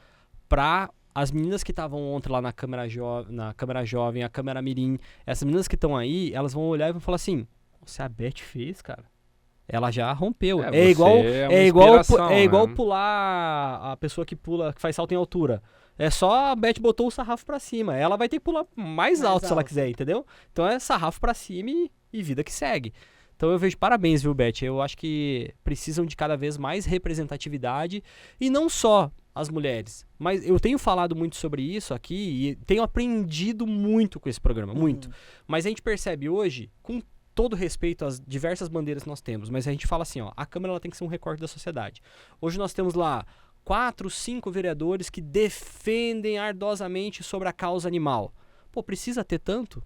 para as meninas que estavam ontem lá na Câmara Jovem, a Câmara Mirim, essas meninas que estão aí, elas vão olhar e vão falar assim, se a Beth fez, cara, ela já rompeu. É igual pular, a pessoa que faz salto em altura. É só a Beth botou o sarrafo pra cima. Ela vai ter que pular mais alto se ela quiser, entendeu? Então é sarrafo pra cima e vida que segue. Então eu vejo parabéns, viu, Beth? Eu acho que precisam de cada vez mais representatividade e não só as mulheres. Mas eu tenho falado muito sobre isso aqui e tenho aprendido muito com esse programa, muito. Mas a gente percebe hoje, com todo respeito às diversas bandeiras que nós temos, mas a gente fala assim, a Câmara ela tem que ser um recorte da sociedade. Hoje nós temos lá 4, 5 vereadores que defendem ardosamente sobre a causa animal. Pô, precisa ter tanto?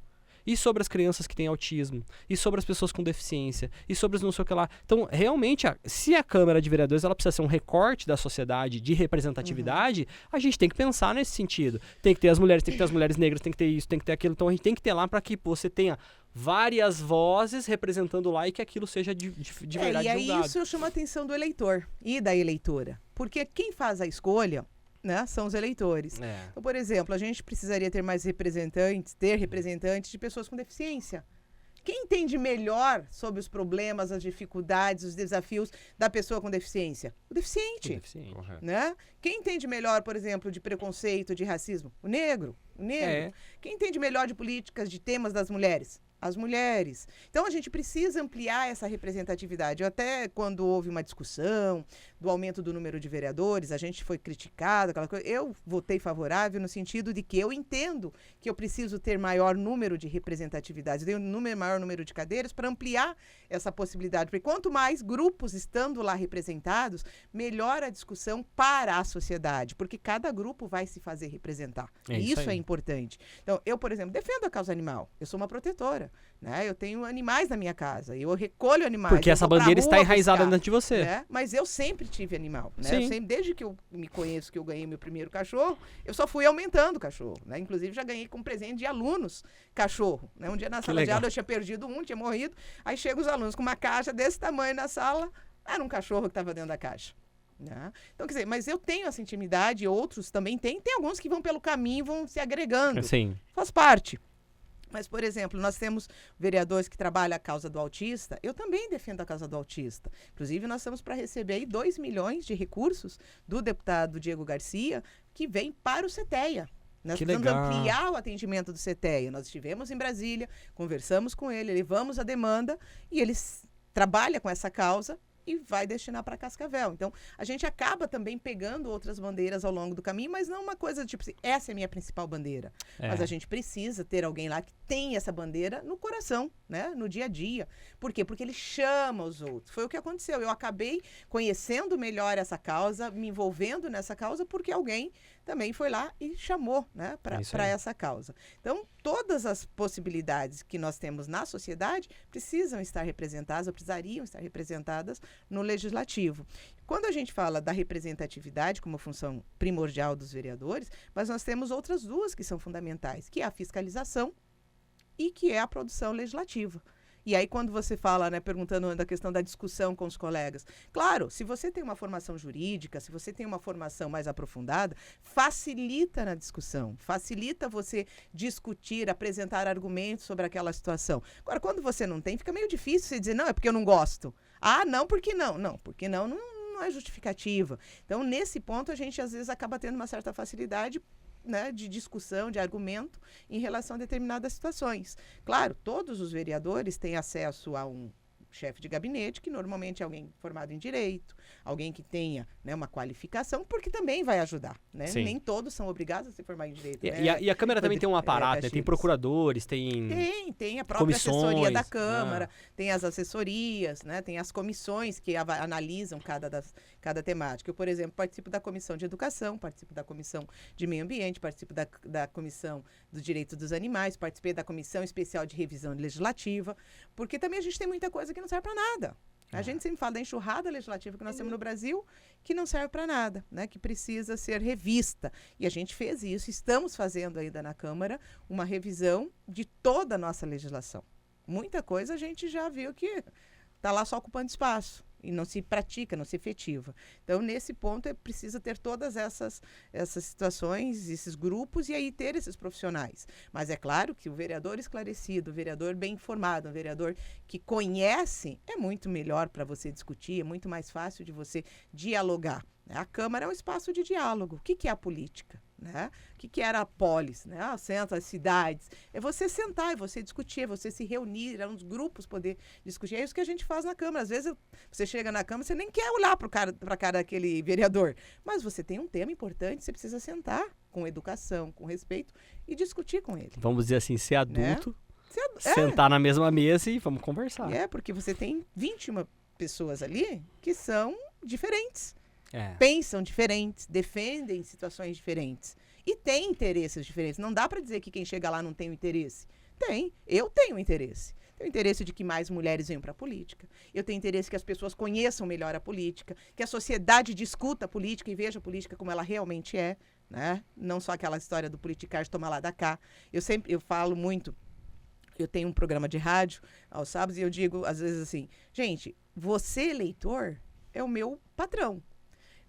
E sobre as crianças que têm autismo, e sobre as pessoas com deficiência, e sobre os não sei o que lá. Então, realmente, se a Câmara de Vereadores ela precisa ser um recorte da sociedade de representatividade, a gente tem que pensar nesse sentido. Tem que ter as mulheres, tem que ter as mulheres negras, tem que ter isso, tem que ter aquilo. Então, a gente tem que ter lá para que você tenha várias vozes representando lá e que aquilo seja de verdade e aí julgado. Isso eu chamo a atenção do eleitor e da eleitora. Porque quem faz a escolha, né, são os eleitores. Então, por exemplo, a gente precisaria ter representantes de pessoas com deficiência. Quem entende melhor sobre os problemas, as dificuldades, os desafios da pessoa com deficiência? O deficiente. Né? Quem entende melhor, por exemplo, de preconceito, de racismo? O negro. Quem entende melhor de políticas, de temas das mulheres? As mulheres. Então, a gente precisa ampliar essa representatividade. Até quando houve uma discussão do aumento do número de vereadores, a gente foi criticado, aquela coisa. Eu votei favorável no sentido de que eu entendo que eu preciso ter maior número de representatividade, ter maior número de cadeiras para ampliar essa possibilidade. Porque quanto mais grupos estando lá representados, melhor a discussão para a sociedade, porque cada grupo vai se fazer representar. Isso é importante. Então, eu, por exemplo, defendo a causa animal. Eu sou uma protetora. Né? Eu tenho animais na minha casa, eu recolho animais. Porque essa bandeira está enraizada dentro de você. Né? Mas eu sempre tive animal. Né? Desde que eu me conheço, que eu ganhei meu primeiro cachorro, eu só fui aumentando o cachorro. Né? Inclusive, já ganhei como presente de alunos cachorro. Né? Um dia na sala de aula eu tinha perdido tinha morrido. Aí chegam os alunos com uma caixa desse tamanho na sala, era um cachorro que estava dentro da caixa. Né? Então, quer dizer, mas eu tenho essa intimidade, outros também têm. Tem alguns que vão pelo caminho, vão se agregando. Sim. Faz parte. Mas, por exemplo, nós temos vereadores que trabalham a causa do autista. Eu também defendo a causa do autista. Inclusive, nós estamos para receber aí 2 milhões de recursos do deputado Diego Garcia, que vem para o CETEA. Nós precisamos ampliar o atendimento do CETEA. Nós estivemos em Brasília, conversamos com ele, levamos a demanda e ele trabalha com essa causa e vai destinar para Cascavel. Então, a gente acaba também pegando outras bandeiras ao longo do caminho, mas não uma coisa tipo assim, essa é a minha principal bandeira. Mas a gente precisa ter alguém lá que tem essa bandeira no coração, né? No dia a dia. Por quê? Porque ele chama os outros. Foi o que aconteceu. Eu acabei conhecendo melhor essa causa, me envolvendo nessa causa, porque alguém também foi lá e chamou, né, para essa causa. Então, todas as possibilidades que nós temos na sociedade precisam estar representadas, ou precisariam estar representadas no legislativo. Quando a gente fala da representatividade como função primordial dos vereadores, mas nós temos outras duas que são fundamentais, que é a fiscalização e que é a produção legislativa. E aí, quando você fala, né, perguntando da questão da discussão com os colegas, claro, se você tem uma formação jurídica, se você tem uma formação mais aprofundada, facilita na discussão, facilita você discutir, apresentar argumentos sobre aquela situação. Agora, quando você não tem, fica meio difícil você dizer, não, é porque eu não gosto. Ah, não, porque não. Não, porque não é justificativa. Então, nesse ponto, a gente, às vezes, acaba tendo uma certa facilidade, né, de discussão, de argumento em relação a determinadas situações. Claro, todos os vereadores têm acesso a um chefe de gabinete, que normalmente é alguém formado em direito, alguém que tenha, né, uma qualificação, porque também vai ajudar, né? Nem todos são obrigados a se formar em direito. E a Câmara também tem um aparato, né? Tem procuradores, tem a própria assessoria da Câmara, tem as assessorias, né? Tem as comissões que analisam cada temática. Eu, por exemplo, participo da Comissão de Educação, participo da Comissão de Meio Ambiente, participo da Comissão dos Direitos dos Animais, participei da Comissão Especial de Revisão Legislativa, porque também a gente tem muita coisa que não serve para nada. A gente sempre fala da enxurrada legislativa que nós temos no Brasil, que não serve para nada, né? Que precisa ser revista. E a gente fez isso, estamos fazendo ainda na Câmara uma revisão de toda a nossa legislação. Muita coisa a gente já viu que está lá só ocupando espaço e não se pratica, não se efetiva. Então, nesse ponto, é preciso ter todas essas situações, esses grupos, e aí ter esses profissionais. Mas é claro que o vereador esclarecido, o vereador bem informado, o vereador que conhece, é muito melhor para você discutir, é muito mais fácil de você dialogar. A Câmara é um espaço de diálogo. O que é a política? Né? O que era a polis, né? O centro, as cidades. É você sentar, é você discutir, é você se reunir, é uns grupos poder discutir. É isso que a gente faz na Câmara. Às vezes você chega na Câmara, você nem quer olhar para a cara daquele vereador, mas você tem um tema importante, você precisa sentar com educação, com respeito e discutir com ele. Vamos dizer assim, ser adulto, né? Sentar na mesma mesa e vamos conversar. Porque você tem 21 pessoas ali que são diferentes. Pensam diferentes, defendem situações diferentes e têm interesses diferentes. Não dá para dizer que quem chega lá não tem um interesse. Tem. Eu tenho interesse. Tenho interesse de que mais mulheres venham para a política. Eu tenho interesse que as pessoas conheçam melhor a política, que a sociedade discuta a política e veja a política como ela realmente é, né? Não só aquela história do politicagem tomar lá da cá. Eu falo muito. Eu tenho um programa de rádio aos sábados e eu digo às vezes assim, gente, você eleitor é o meu patrão.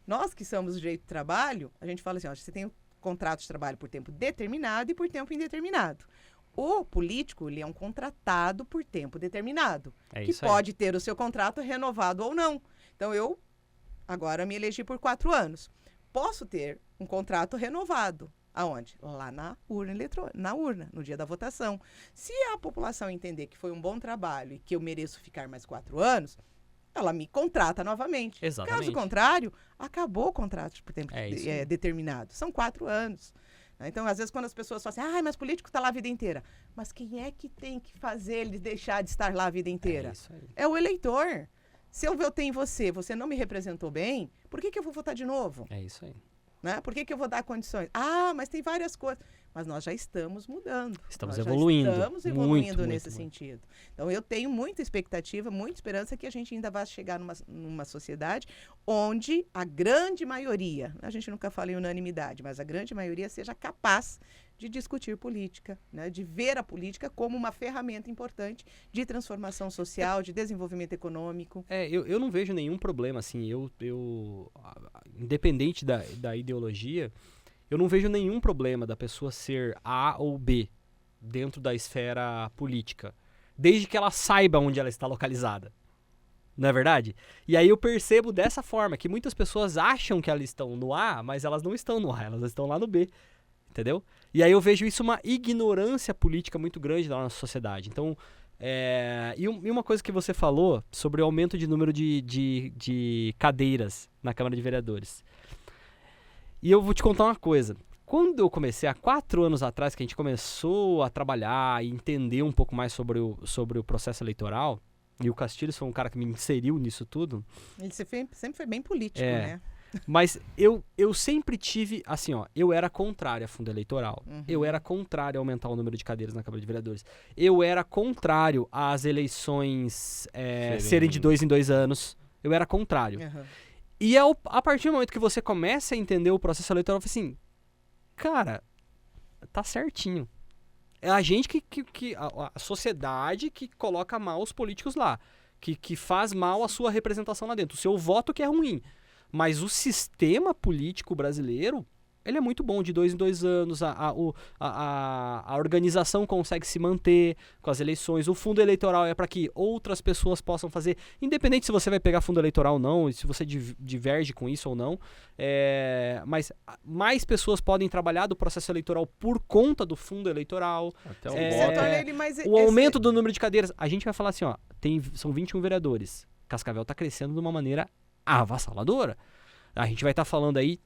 Nós que somos do direito do trabalho, a gente fala assim, ó, você tem um contrato de trabalho por tempo determinado e por tempo indeterminado. O político, ele é um contratado por tempo determinado, que pode ter o seu contrato renovado ou não. Então, eu agora me elegi por 4 anos. Posso ter um contrato renovado. Aonde? Lá na urna eletrônica, na urna, no dia da votação. Se a população entender que foi um bom trabalho e que eu mereço ficar mais 4 anos, ela me contrata novamente. Exatamente. Caso contrário, acabou o contrato por tempo determinado. São 4 anos. Então, às vezes, quando as pessoas falam assim, mas político está lá a vida inteira. Mas quem é que tem que fazer ele deixar de estar lá a vida inteira? É o eleitor. Se eu votei em você, você não me representou bem, por que eu vou votar de novo? É isso aí. Né? Por que eu vou dar condições? Mas tem várias coisas. Mas nós já estamos mudando. Estamos evoluindo. Estamos evoluindo nesse sentido. Então, eu tenho muita expectativa, muita esperança que a gente ainda vai chegar numa sociedade onde a grande maioria, a gente nunca fala em unanimidade, mas a grande maioria seja capaz de discutir política, né? De ver a política como uma ferramenta importante de transformação social, de desenvolvimento econômico. Eu não vejo nenhum problema, assim, independente da ideologia, eu não vejo nenhum problema da pessoa ser A ou B dentro da esfera política, desde que ela saiba onde ela está localizada. Não é verdade? E aí eu percebo dessa forma, que muitas pessoas acham que elas estão no A, mas elas não estão no A, elas estão lá no B. Entendeu? E aí eu vejo isso uma ignorância política muito grande na nossa sociedade. Então, E uma coisa que você falou sobre o aumento de número de cadeiras na Câmara de Vereadores. E eu vou te contar uma coisa. Quando eu comecei, há 4 anos atrás, que a gente começou a trabalhar e entender um pouco mais sobre o processo eleitoral, e o Castilhos foi um cara que me inseriu nisso tudo. Ele sempre foi bem político, né? Mas eu sempre tive, assim, ó, eu era contrário a fundo eleitoral. Eu era contrário a aumentar o número de cadeiras na Câmara de Vereadores. Eu era contrário às eleições serem de 2 em 2 anos. Eu era contrário. E a partir do momento que você começa a entender o processo eleitoral, eu falei assim, cara, tá certinho. É a gente a sociedade que coloca mal os políticos lá. Que faz mal a sua representação lá dentro. O seu voto que é ruim. Mas o sistema político brasileiro, ele é muito bom, de 2 em 2 anos, a organização consegue se manter com as eleições, o fundo eleitoral é para que outras pessoas possam fazer, independente se você vai pegar fundo eleitoral ou não, e se você diverge com isso ou não, mas mais pessoas podem trabalhar do processo eleitoral por conta do fundo eleitoral. Até o aumento do número de cadeiras, a gente vai falar assim, ó, são 21 vereadores, Cascavel está crescendo de uma maneira avassaladora. A gente vai estar falando aí,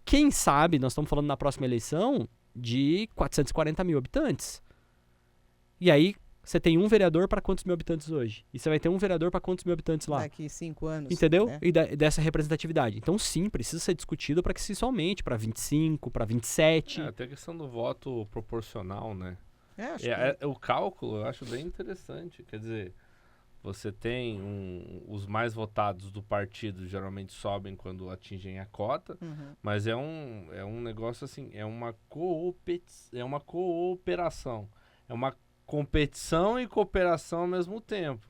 quem sabe, nós estamos falando na próxima eleição de 440 mil habitantes. E aí, você tem um vereador para quantos mil habitantes hoje? E você vai ter um vereador para quantos mil habitantes lá? Daqui 5 anos. Entendeu? Né? E dessa representatividade. Então, sim, precisa ser discutido para que isso aumente para 25, para 27. Até a questão do voto proporcional, né? Acho o cálculo eu acho bem interessante. Quer dizer, você tem os mais votados do partido geralmente sobem quando atingem a cota, mas é um negócio assim, é uma cooperação, é uma competição e cooperação ao mesmo tempo,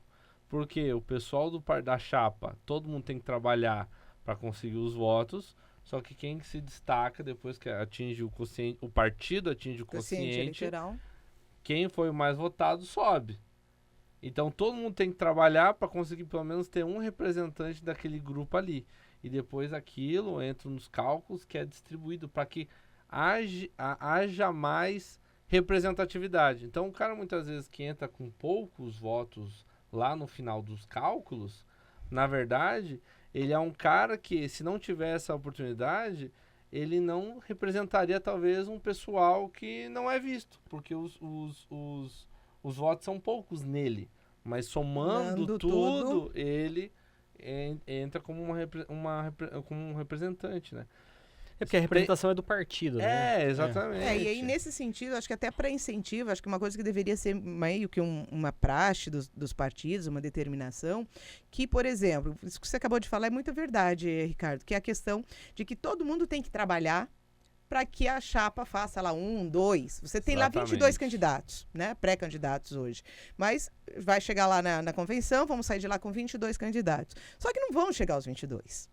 porque o pessoal da chapa, todo mundo tem que trabalhar para conseguir os votos, só que quem se destaca depois que atinge o quociente, o partido atinge o quociente eleitoral, quem foi o mais votado sobe. Então todo mundo tem que trabalhar para conseguir pelo menos ter um representante daquele grupo ali. E depois aquilo entra nos cálculos que é distribuído para que haja mais representatividade. Então o cara muitas vezes que entra com poucos votos lá no final dos cálculos, na verdade, ele é um cara que, se não tiver essa oportunidade, ele não representaria talvez um pessoal que não é visto, porque os votos são poucos nele, mas somando tudo, ele entra como como um representante, né? É porque a representação é do partido, né? Exatamente. E aí, nesse sentido, acho que até para incentivo, acho que uma coisa que deveria ser meio que uma praxe dos partidos, uma determinação, que, por exemplo, isso que você acabou de falar é muito verdade, Ricardo, que é a questão de que todo mundo tem que trabalhar para que a chapa faça lá 1, 2. Você tem lá 22 candidatos, né? Pré-candidatos hoje. Mas vai chegar lá na convenção, vamos sair de lá com 22 candidatos. Só que não vão chegar aos 22.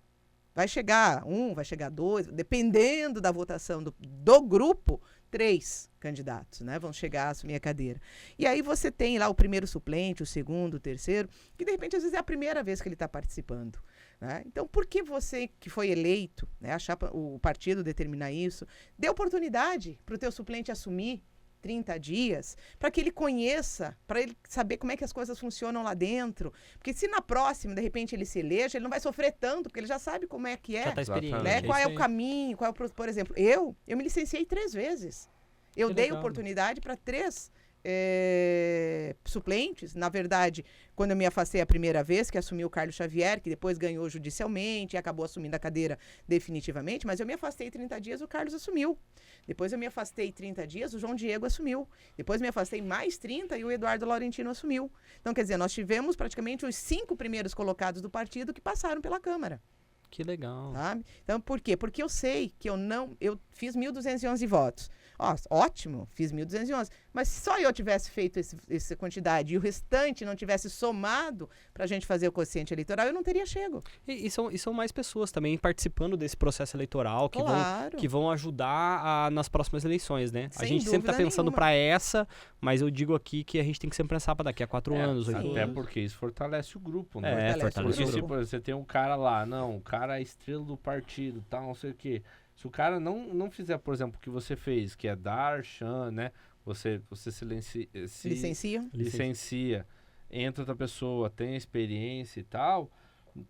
Vai chegar 1, vai chegar 2, dependendo da votação do grupo, 3 candidatos, né? Vão chegar a assumir a cadeira. E aí você tem lá o primeiro suplente, o segundo, o terceiro, que de repente às vezes é a primeira vez que ele está participando. Né? Então, por que você que foi eleito, né, a chapa, o partido determinar isso, dê oportunidade para o teu suplente assumir 30 dias, para que ele conheça, para ele saber como é que as coisas funcionam lá dentro. Porque se na próxima, de repente, ele se eleja, ele não vai sofrer tanto, porque ele já sabe como é que é. Já tá experiente. Né? Qual é o caminho, por exemplo, eu me licenciei 3 vezes. Eu dei oportunidade para 3 suplentes. Na verdade, quando eu me afastei a primeira vez, que assumi o Carlos Xavier, que depois ganhou judicialmente e acabou assumindo a cadeira definitivamente, mas eu me afastei 30 dias, o Carlos assumiu. Depois eu me afastei 30 dias, o João Diego assumiu. Depois me afastei mais 30 e o Eduardo Laurentino assumiu. Então, quer dizer, nós tivemos praticamente os 5 primeiros colocados do partido que passaram pela Câmara. Que legal. Sabe? Então, por quê? Porque eu sei que eu fiz 1.211 votos. Ótimo, fiz 1.211. Mas se só eu tivesse feito essa quantidade e o restante não tivesse somado para a gente fazer o quociente eleitoral, eu não teria chego. E são mais pessoas também participando desse processo eleitoral que vão ajudar nas próximas eleições, né? A gente sempre está pensando para essa, mas eu digo aqui que a gente tem que sempre pensar para daqui a 4 anos, 8 anos. Até porque isso fortalece o grupo, né? Fortalece o grupo. Porque se você tem um cara lá, o cara é a estrela do partido, tal, não sei o quê. Se o cara não fizer, por exemplo, o que você fez, que é dar chance, né? Você licencia, entra outra pessoa, tem experiência e tal.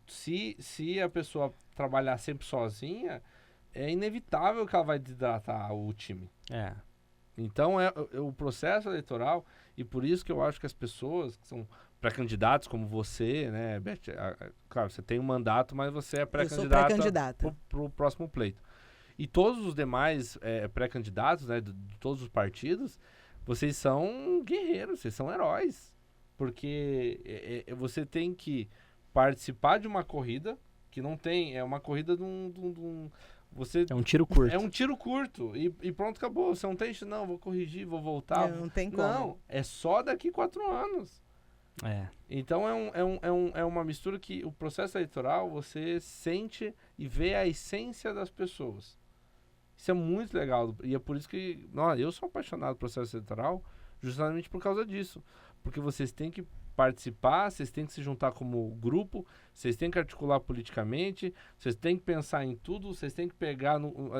Se a pessoa trabalhar sempre sozinha, é inevitável que ela vai desidratar o time. Então, é o processo eleitoral, e por isso que eu acho que as pessoas que são pré-candidatos, como você, né, Beth, claro, você tem um mandato, mas você é pré-candidata para o próximo pleito. E todos os demais pré-candidatos, né, de todos os partidos, vocês são guerreiros, vocês são heróis. Porque você tem que participar de uma corrida que não tem... É uma corrida de um você, é um tiro curto. É um tiro curto. E pronto, acabou. Você não tem... Não, vou corrigir, vou voltar. Não tem como. Não, é só daqui 4 anos. Então é uma mistura que o processo eleitoral você sente e vê a essência das pessoas. Isso é muito legal. E é por isso que eu sou apaixonado pelo processo eleitoral, justamente por causa disso. Porque vocês têm que participar, vocês têm que se juntar como grupo, vocês têm que articular politicamente, vocês têm que pensar em tudo, vocês têm que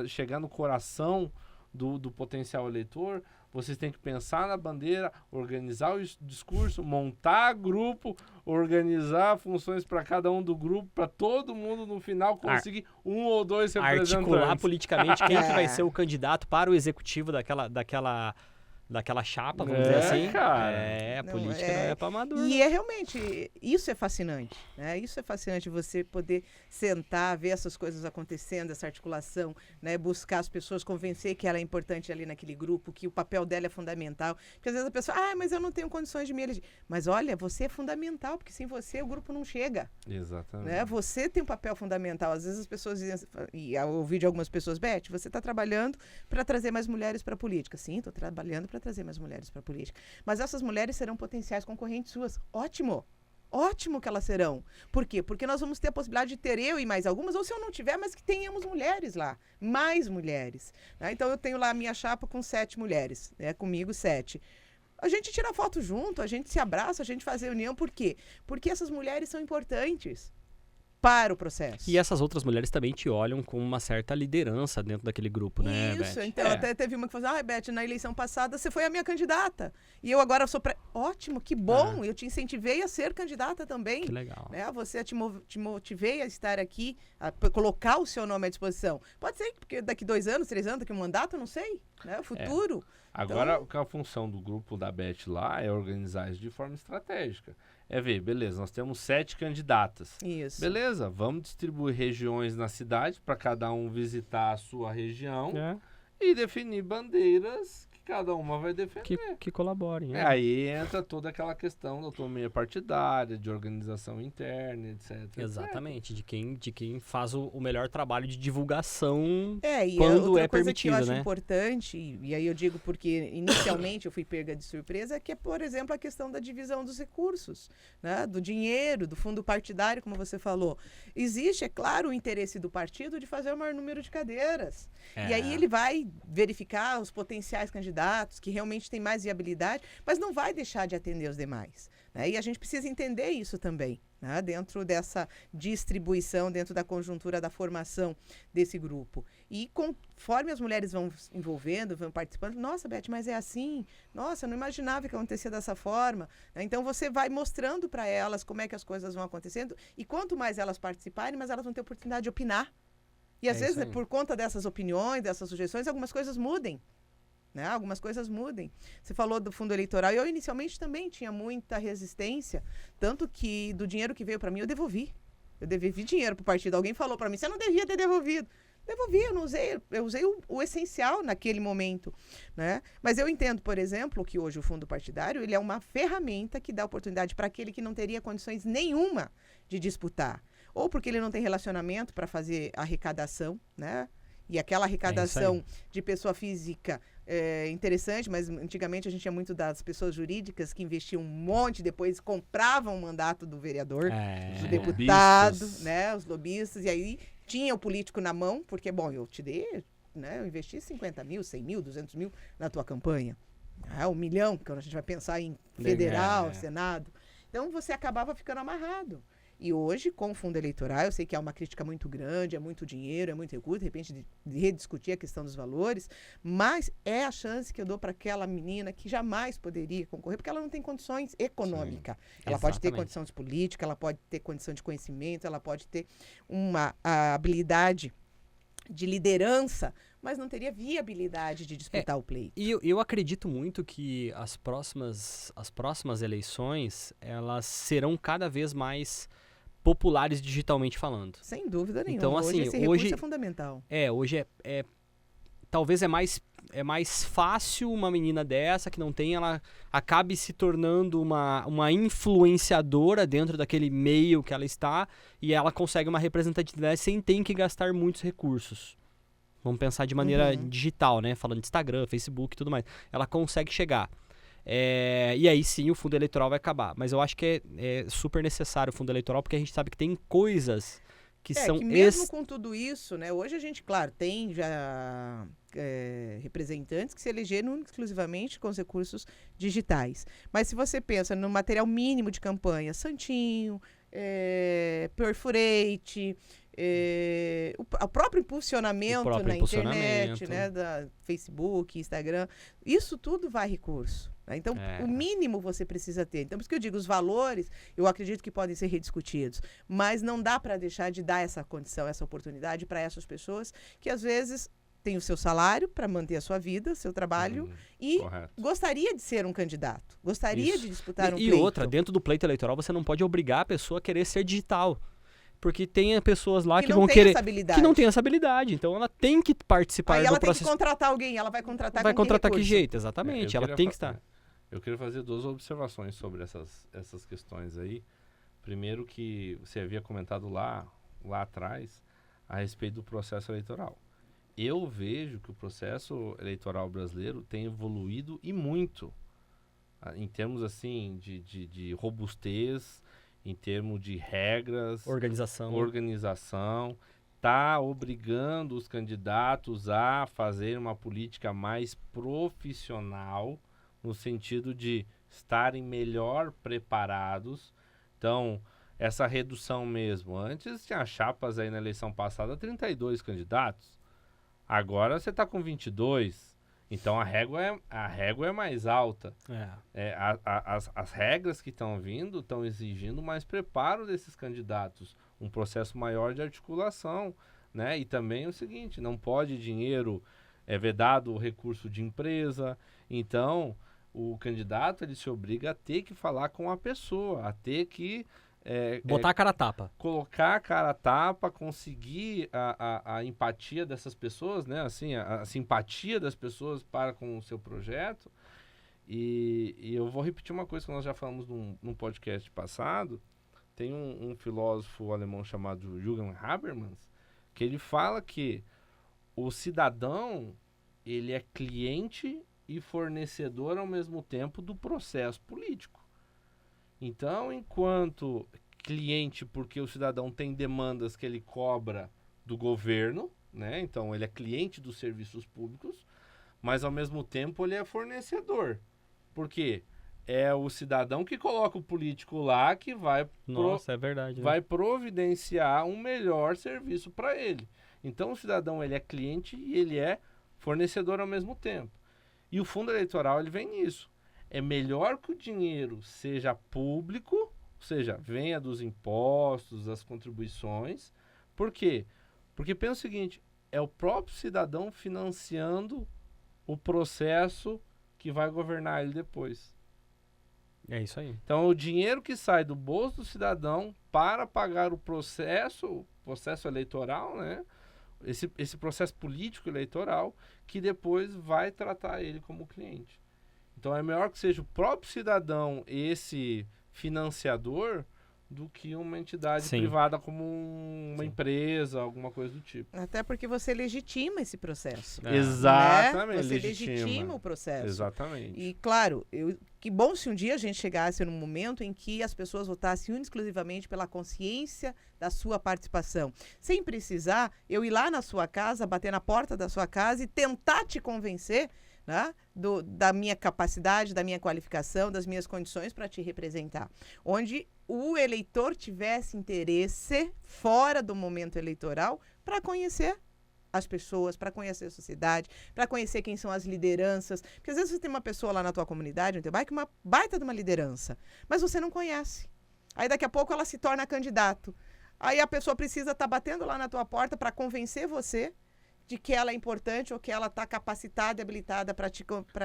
chegar no coração do potencial eleitor, vocês têm que pensar na bandeira, organizar o discurso, montar grupo, organizar funções para cada um do grupo, para todo mundo no final conseguir 1 ou 2 representantes. Articular politicamente quem que vai ser o candidato para o executivo daquela chapa, vamos dizer assim. Cara. A política não é para amador. E realmente, isso é fascinante, né? Isso é fascinante, você poder sentar, ver essas coisas acontecendo, essa articulação, né? Buscar as pessoas, convencer que ela é importante ali naquele grupo, que o papel dela é fundamental. Porque às vezes a pessoa, mas eu não tenho condições de me eleger. Mas olha, você é fundamental, porque sem você o grupo não chega. Exatamente. Né? Você tem um papel fundamental. Às vezes as pessoas dizem, e eu ouvi de algumas pessoas, Beth, você está trabalhando para trazer mais mulheres para a política. Sim, estou trabalhando para trazer mais mulheres para a política. Mas essas mulheres serão potenciais concorrentes suas. Ótimo! Ótimo que elas serão. Por quê? Porque nós vamos ter a possibilidade de ter eu e mais algumas, ou se eu não tiver, mas que tenhamos mulheres lá. Mais mulheres. Né? Então eu tenho lá a minha chapa com 7 mulheres. Né? Comigo 7. A gente tira foto junto, a gente se abraça, a gente faz reunião. Por quê? Porque essas mulheres são importantes para o processo. E essas outras mulheres também te olham com uma certa liderança dentro daquele grupo, né, Beth? Isso, então até teve uma que falou Beth, na eleição passada você foi a minha candidata. E eu agora sou... Ótimo, que bom, eu te incentivei a ser candidata também. Que legal. Né? Você te motivei a estar aqui, a colocar o seu nome à disposição. Pode ser que daqui 2 anos, 3 anos, daqui um mandato, não sei. Né? O futuro. Agora, a função do grupo da Beth lá é organizar isso de forma estratégica. É ver, beleza, nós temos 7 candidatas. Isso. Beleza, vamos distribuir regiões na cidade para cada um visitar a sua região e definir bandeiras que cada uma vai defender. Que colaborem. Aí entra toda aquela questão da autonomia partidária, de organização interna, etc. Exatamente, etc. de quem faz o melhor trabalho de divulgação e quando é permitido, que eu acho né? importante, e aí eu digo porque inicialmente eu fui pega de surpresa, que é, por exemplo, a questão da divisão dos recursos, né? Do dinheiro, do fundo partidário, como você falou. Existe, é claro, o interesse do partido de fazer o maior número de cadeiras. E aí ele vai verificar os potenciais candidatos que realmente têm mais viabilidade, mas não vai deixar de atender os demais. Né? E a gente precisa entender isso também, né? Dentro dessa distribuição, dentro da conjuntura da formação desse grupo. E conforme as mulheres vão envolvendo, vão participando, nossa, Beth, mas é assim? Nossa, eu não imaginava que acontecia dessa forma. Né? Então você vai mostrando para elas como é que as coisas vão acontecendo, e quanto mais elas participarem, mais elas vão ter oportunidade de opinar. E às vezes, por conta dessas opiniões, dessas sugestões, algumas coisas mudem. Né? Algumas coisas mudem. Você falou do fundo eleitoral, e eu inicialmente também tinha muita resistência, tanto que do dinheiro que veio para mim, eu devolvi. Eu devolvi dinheiro para o partido. Alguém falou para mim, você não devia ter devolvido. Devolvi, eu não usei. Eu usei o essencial naquele momento. Né? Mas eu entendo, por exemplo, que hoje o fundo partidário ele é uma ferramenta que dá oportunidade para aquele que não teria condições nenhuma de disputar. Ou porque ele não tem relacionamento para fazer arrecadação, né? E aquela arrecadação de pessoa física é interessante, mas antigamente a gente tinha muito das pessoas jurídicas que investiam um monte, depois compravam o mandato do vereador, do deputado, né? Os lobistas, e aí tinha o político na mão, porque, bom, eu te dei, né? Eu investi 50 mil, 100 mil, 200 mil na tua campanha. 1 milhão, quando a gente vai pensar em federal, Senado. Então você acabava ficando amarrado. E hoje, com o fundo eleitoral, eu sei que há uma crítica muito grande, é muito dinheiro, é muito recurso, de repente de rediscutir a questão dos valores, mas é a chance que eu dou para aquela menina que jamais poderia concorrer, porque ela não tem condições econômicas. Ela pode ter condição de política, ela pode ter condição de conhecimento, ela pode ter a habilidade de liderança, mas não teria viabilidade de disputar o pleito. E eu acredito muito que as próximas eleições, elas serão cada vez mais populares digitalmente falando. Sem dúvida nenhuma. Então, assim, hoje esse recurso é fundamental. Hoje talvez é mais fácil uma menina dessa que não tem, ela acabe se tornando uma influenciadora dentro daquele meio que ela está, e ela consegue uma representatividade sem ter que gastar muitos recursos. Vamos pensar de maneira digital, né? Falando de Instagram, Facebook e tudo mais. Ela consegue chegar. E aí sim o fundo eleitoral vai acabar. Mas eu acho que é super necessário o fundo eleitoral, porque a gente sabe que tem coisas que são... Que mesmo com tudo isso, né? Hoje a gente, claro, tem já representantes que se elegeram exclusivamente com os recursos digitais. Mas se você pensa no material mínimo de campanha, santinho, perfurate... o próprio impulsionamento na internet, né, da Facebook, Instagram, isso tudo vai recurso. Né? Então, o mínimo você precisa ter. Então, por isso que eu digo, os valores, eu acredito que podem ser rediscutidos, mas não dá para deixar de dar essa condição, essa oportunidade para essas pessoas que, às vezes, têm o seu salário para manter a sua vida, seu trabalho, e gostaria de ser um candidato, gostaria de disputar um pleito. E outra, dentro do pleito eleitoral, você não pode obrigar a pessoa a querer ser digital. Porque tem pessoas lá que vão querer... que não tem essa habilidade. Então, ela tem que participar do processo. Ela tem que contratar alguém. Ela vai contratar que jeito, exatamente. Ela tem que estar... Eu queria fazer 2 observações sobre essas questões aí. Primeiro que você havia comentado lá atrás a respeito do processo eleitoral. Eu vejo que o processo eleitoral brasileiro tem evoluído e muito. Em termos, assim, de robustez... em termos de regras, organização, está obrigando os candidatos a fazer uma política mais profissional, no sentido de estarem melhor preparados. Então, essa redução mesmo, antes tinha chapas aí na eleição passada, 32 candidatos, agora você está com 22. Então a régua é mais alta. As regras que estão vindo estão exigindo mais preparo desses candidatos, um processo maior de articulação, né? E também o seguinte, não pode dinheiro, vedado o recurso de empresa. Então o candidato ele se obriga a ter que falar com a pessoa, a ter que botar a cara a tapa. Colocar a cara a tapa, conseguir a empatia dessas pessoas, né? Assim, a simpatia das pessoas para com o seu projeto. E eu vou repetir uma coisa que nós já falamos num podcast passado. Tem um filósofo alemão chamado Jürgen Habermas, que ele fala que o cidadão ele é cliente e fornecedor ao mesmo tempo do processo político. Então, enquanto cliente, porque o cidadão tem demandas que ele cobra do governo, né? Então, ele é cliente dos serviços públicos, mas, ao mesmo tempo, ele é fornecedor. Por quê? É o cidadão que coloca o político lá que vai, é verdade, vai providenciar um melhor serviço para ele. Então, o cidadão ele é cliente e ele é fornecedor ao mesmo tempo. E o fundo eleitoral ele vem nisso. É melhor que o dinheiro seja público, ou seja, venha dos impostos, das contribuições. Por quê? Porque pensa o seguinte, é o próprio cidadão financiando o processo que vai governar ele depois. É isso aí. Então, é o dinheiro que sai do bolso do cidadão para pagar o processo eleitoral, né? Esse processo político eleitoral, que depois vai tratar ele como cliente. Então é melhor que seja o próprio cidadão esse financiador do que uma entidade privada como uma empresa, alguma coisa do tipo. Até porque você legitima esse processo. Exatamente. Né? Você legitima o processo. Exatamente. E, claro, que bom se um dia a gente chegasse num momento em que as pessoas votassem exclusivamente pela consciência da sua participação, sem precisar eu ir lá na sua casa, bater na porta da sua casa e tentar te convencer, né, da minha capacidade, da minha qualificação, das minhas condições para te representar. Onde o eleitor tivesse interesse, fora do momento eleitoral, para conhecer as pessoas, para conhecer a sociedade, para conhecer quem são as lideranças. Porque às vezes você tem uma pessoa lá na tua comunidade, no teu bairro, uma baita de uma liderança, mas você não conhece. Aí daqui a pouco ela se torna candidato. Aí a pessoa precisa estar batendo lá na tua porta para convencer você de que ela é importante ou que ela está capacitada e habilitada para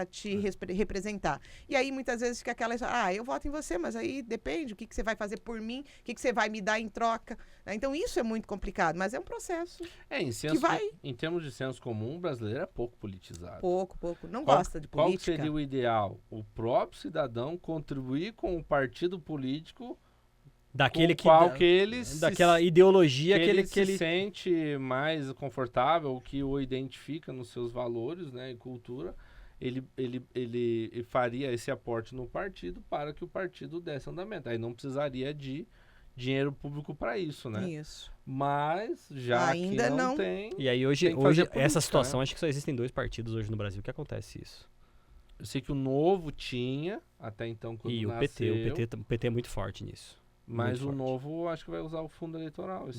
te representar. E aí, muitas vezes, fica aquela... eu voto em você, mas aí depende. O que você vai fazer por mim? O que você vai me dar em troca? Então, isso é muito complicado, mas é um processo em termos de senso comum, o brasileiro é pouco politizado. Pouco. Não gosta de política. Qual seria o ideal? O próprio cidadão contribuir com o partido político... daquela ideologia que ele se sente mais confortável, que o identifica nos seus valores, né, e cultura, ele faria esse aporte no partido para que o partido desse andamento. Aí não precisaria de dinheiro público para isso, né? Isso. Mas já ainda que não tem... E aí hoje política, essa situação, né? Acho que só existem 2 partidos hoje no Brasil que acontece isso. Eu sei que o Novo tinha, até então, quando nasceu. O PT é muito forte nisso. Mas o Novo, acho que vai usar o fundo eleitoral.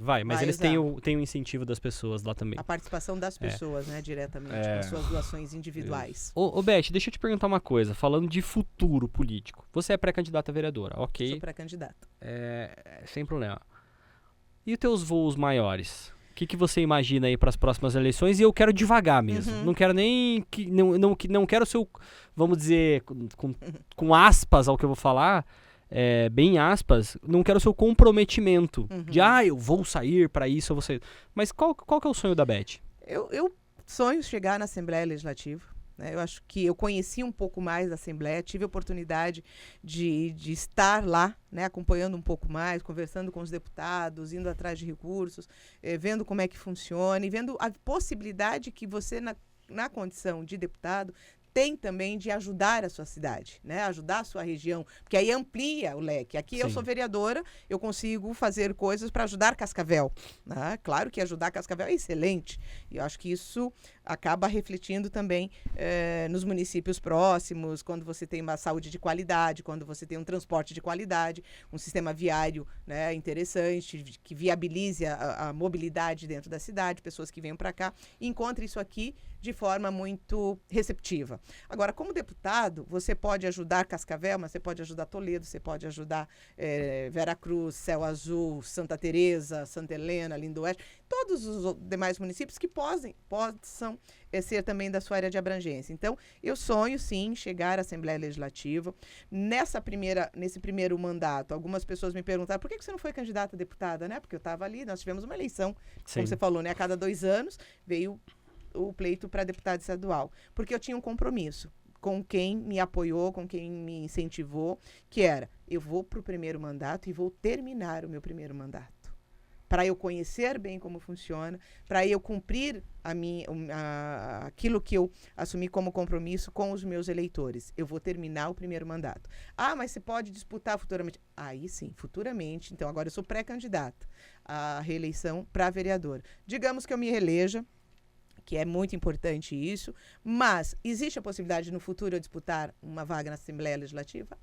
Vai. Mas eles têm o incentivo das pessoas lá também. A participação das pessoas, né, diretamente, com as suas doações individuais. Ô, Beth, deixa eu te perguntar uma coisa. Falando de futuro político. Você é pré-candidata a vereadora, ok? Sou pré-candidata. Sem problema. E os teus voos maiores? O que você imagina aí para as próximas eleições? E eu quero devagar mesmo. Não quero nem... Não quero ser o... Vamos dizer, com aspas ao que eu vou falar... bem aspas, não quero o seu comprometimento de, eu vou sair para isso, eu vou sair. Mas qual que é o sonho da Beth? Eu sonho chegar na Assembleia Legislativa. Né? Eu acho que eu conheci um pouco mais da Assembleia, tive a oportunidade de estar lá, né, acompanhando um pouco mais, conversando com os deputados, indo atrás de recursos, vendo como é que funciona e vendo a possibilidade que você, na condição de deputado, tem também de ajudar a sua cidade, né? Ajudar a sua região, porque aí amplia o leque. Aqui eu sou vereadora, eu consigo fazer coisas para ajudar Cascavel. Né? Claro que ajudar Cascavel é excelente. E eu acho que isso acaba refletindo também nos municípios próximos, quando você tem uma saúde de qualidade, quando você tem um transporte de qualidade, um sistema viário, né, interessante, que viabilize a mobilidade dentro da cidade, pessoas que venham para cá e encontrem isso aqui de forma muito receptiva. Agora, como deputado, você pode ajudar Cascavel, mas você pode ajudar Toledo, você pode ajudar Veracruz, Céu Azul, Santa Teresa, Santa Helena, Lindoeste, todos os demais municípios que possam ser também da sua área de abrangência. Então, eu sonho, sim, chegar à Assembleia Legislativa. Nesse primeiro mandato, algumas pessoas me perguntaram por que você não foi candidata a deputada, né? Porque eu estava ali, nós tivemos uma eleição, como você falou, né? A cada 2 anos veio o pleito para deputado estadual, porque eu tinha um compromisso com quem me apoiou, com quem me incentivou, que era, eu vou para o primeiro mandato e vou terminar o meu primeiro mandato. Para eu conhecer bem como funciona, para eu cumprir aquilo que eu assumi como compromisso com os meus eleitores. Eu vou terminar o primeiro mandato. Mas você pode disputar futuramente? Aí sim, futuramente. Então, agora eu sou pré-candidata à reeleição para vereadora. Digamos que eu me reeleja, que é muito importante isso, mas existe a possibilidade no futuro eu disputar uma vaga na Assembleia Legislativa?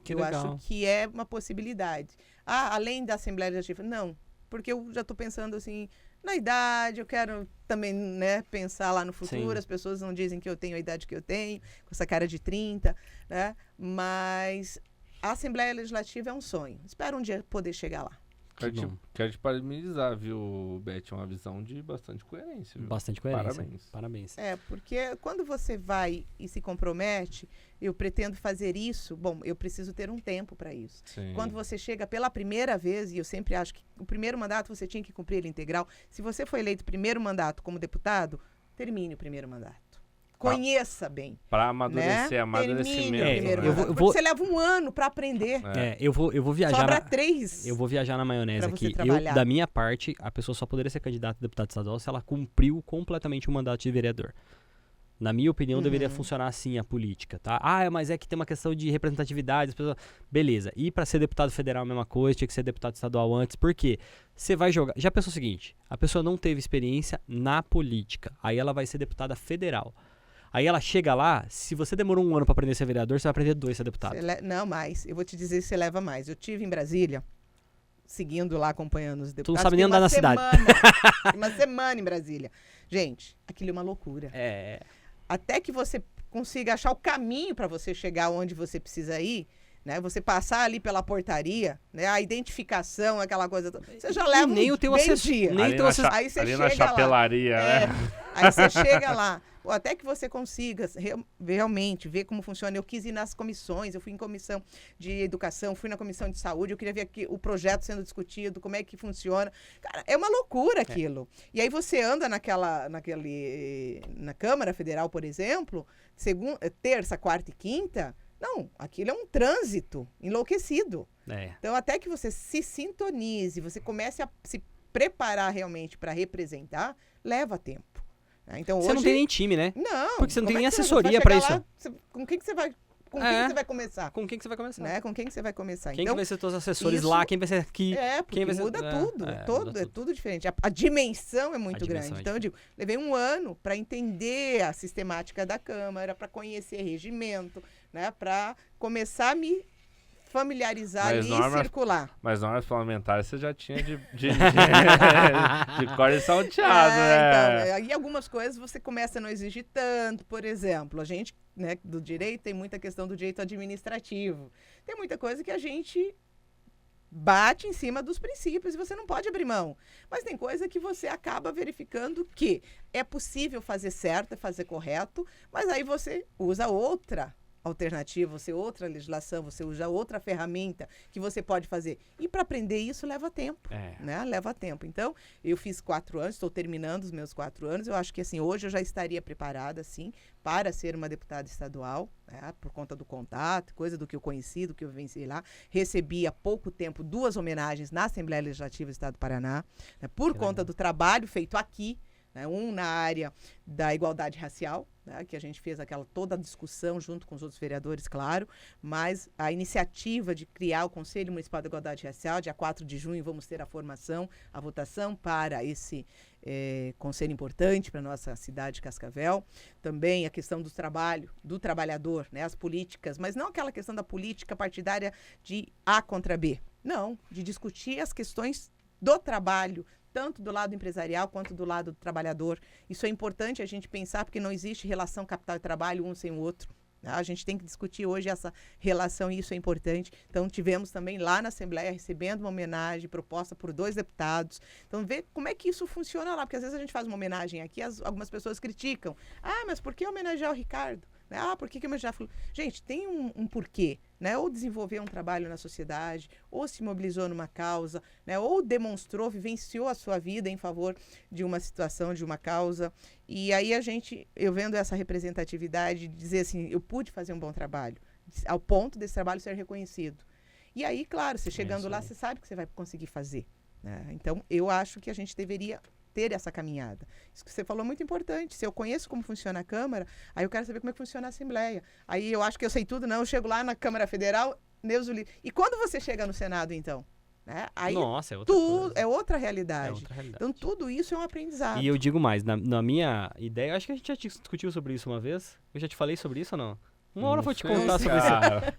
Que eu legal. acho que é uma possibilidade. Além da Assembleia Legislativa? Não, porque eu já estou pensando assim, na idade, eu quero também, né, pensar lá no futuro. Sim. As pessoas não dizem que eu tenho a idade que eu tenho, com essa cara de 30, né? Mas a Assembleia Legislativa é um sonho. Espero um dia poder chegar lá. Quero te parabenizar, viu, Beth? É uma visão de bastante coerência. Viu? Bastante coerência. Parabéns. Porque quando você vai e se compromete, eu pretendo fazer isso, eu preciso ter um tempo para isso. Sim. Quando você chega pela primeira vez, e eu sempre acho que o primeiro mandato você tinha que cumprir ele integral, se você foi eleito primeiro mandato como deputado, termine o primeiro mandato. Conheça bem. Para amadurecer, né? amadurecimento. Porque você leva 1 ano para aprender. Eu vou viajar. Sobra 3. Eu vou viajar na maionese aqui. Da minha parte, a pessoa só poderia ser candidata a deputado estadual se ela cumpriu completamente o mandato de vereador. Na minha opinião, deveria funcionar assim a política, tá? Mas é que tem uma questão de representatividade. As pessoas... Beleza. E para ser deputado federal é a mesma coisa, tinha que ser deputado estadual antes. Por quê? Você vai jogar... Já pensou o seguinte, a pessoa não teve experiência na política, aí ela vai ser deputada federal. Aí ela chega lá, se você demorou 1 ano para aprender a ser vereador, você vai aprender 2 a ser deputado. Não, mais. Eu vou te dizer se você leva mais. Eu tive em Brasília, seguindo lá, acompanhando os deputados. Tu não sabe nem andar na cidade. Uma semana em Brasília. Gente, aquilo é uma loucura. Até que você consiga achar o caminho para você chegar onde você precisa ir, né? Você passar ali pela portaria, né? A identificação, aquela coisa toda. Você já leva nem o teu assessor, nem teu assessor. Aí você ali chega na chapelaria, lá. né? Aí você chega lá. Até que você consiga realmente ver como funciona. Eu quis ir nas comissões, eu fui em comissão de educação, fui na comissão de saúde, eu queria ver aqui o projeto sendo discutido, como é que funciona. Cara, é uma loucura aquilo. E aí você anda na Câmara Federal, por exemplo, terça, quarta e quinta. Não, aquilo é um trânsito enlouquecido. Então, até que você se sintonize, você comece a se preparar realmente para representar, leva tempo. Então, você não tem nem time, né? Não. Porque você não tem nem assessoria para isso. Com quem que você vai... Com quem que você vai começar? Com quem que você vai começar? Né? Com quem que você vai começar? Quem então, que vai ser seus assessores lá? Quem vai ser aqui? Porque quem vai ser... muda tudo. É tudo diferente. A dimensão é muito grande. Então, eu digo, levei 1 ano para entender a sistemática da Câmara, para conhecer regimento, né? Para começar a me familiarizar e circular. Mas normas parlamentares você já tinha de cor e salteado, né? Então, aí algumas coisas você começa a não exigir tanto. Por exemplo, a gente, né, do direito tem muita questão do direito administrativo. Tem muita coisa que a gente bate em cima dos princípios e você não pode abrir mão. Mas tem coisa que você acaba verificando que é possível fazer certo, fazer correto, mas aí você usa outra alternativa, você outra legislação, você usa outra ferramenta que você pode fazer. E para aprender isso leva tempo, né? Leva tempo. Então, eu fiz 4 anos, estou terminando os meus 4 anos. Eu acho que assim, hoje eu já estaria preparada, assim, para ser uma deputada estadual, né? Por conta do contato, coisa do que eu conheci, do que eu vivenciei lá. Recebi há pouco tempo 2 homenagens na Assembleia Legislativa do Estado do Paraná, né? Por conta do trabalho feito aqui, né? Um na área da igualdade racial, né? Que a gente fez toda a discussão junto com os outros vereadores, claro, mas a iniciativa de criar o Conselho Municipal da Igualdade Racial, dia 4 de junho vamos ter a votação para esse conselho importante para a nossa cidade de Cascavel. Também a questão do trabalhador, né? As políticas, mas não aquela questão da política partidária de A contra B, não, de discutir as questões do trabalho, tanto do lado empresarial quanto do lado do trabalhador. Isso é importante a gente pensar, porque não existe relação capital e trabalho um sem o outro. A gente tem que discutir hoje essa relação e isso é importante. Então, tivemos também lá na Assembleia, recebendo uma homenagem proposta por 2 deputados. Então, ver como é que isso funciona lá, porque às vezes a gente faz uma homenagem aqui, algumas pessoas criticam. Mas por que homenagear o Ricardo? Por que homenagear... Gente, tem um porquê, né? Ou desenvolveu um trabalho na sociedade, ou se mobilizou numa causa, né? Ou demonstrou, vivenciou a sua vida em favor de uma situação, de uma causa. E aí eu vendo essa representatividade, dizer assim, eu pude fazer um bom trabalho, ao ponto desse trabalho ser reconhecido. E aí, claro, você chegando lá, você sabe que você vai conseguir fazer, né? Então, eu acho que a gente deveria ter essa caminhada. Isso que você falou é muito importante. Se eu conheço como funciona a Câmara, aí eu quero saber como é que funciona a Assembleia. Aí eu acho que eu sei tudo, não. Eu chego lá na Câmara Federal, Deus o livre. E quando você chega no Senado, então? Né? Aí nossa, é outra coisa. É outra realidade. Então, tudo isso é um aprendizado. E eu digo mais, na minha ideia, acho que a gente já discutiu sobre isso uma vez. Eu já te falei sobre isso ou não? Uma hora eu vou te contar sobre isso.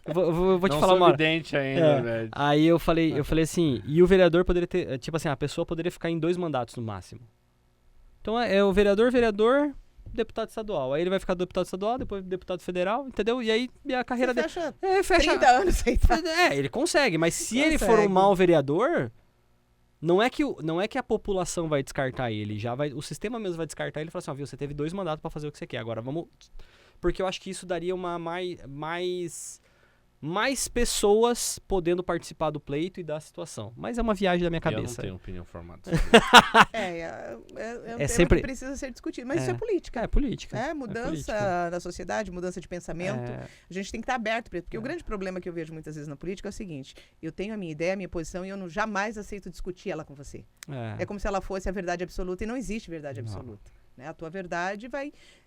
Eu vou te falar uma hora. Evidente ainda, velho. Aí eu falei assim, e o vereador poderia ter, tipo assim, a pessoa poderia ficar em 2 mandatos no máximo. Então é o vereador, deputado estadual. Aí ele vai ficar deputado estadual, depois deputado federal, entendeu? E aí a carreira dele... Fecha 30 anos sem ele consegue, mas se ele for um mau vereador, não é que a população vai descartar ele, o sistema mesmo vai descartar ele e falar assim, você teve 2 mandatos pra fazer o que você quer, agora vamos... Porque eu acho que isso daria uma mais pessoas podendo participar do pleito e da situação. Mas é uma viagem da minha cabeça. Eu não tenho opinião formada sobre isso. É um tema sempre... que precisa ser discutido. Mas isso é política. É política. Mudança da sociedade, mudança de pensamento. A gente tem que estar aberto para isso. Porque o grande problema que eu vejo muitas vezes na política é o seguinte. Eu tenho a minha ideia, a minha posição e eu jamais aceito discutir ela com você. É como se ela fosse a verdade absoluta e não existe verdade absoluta. né? A tua verdade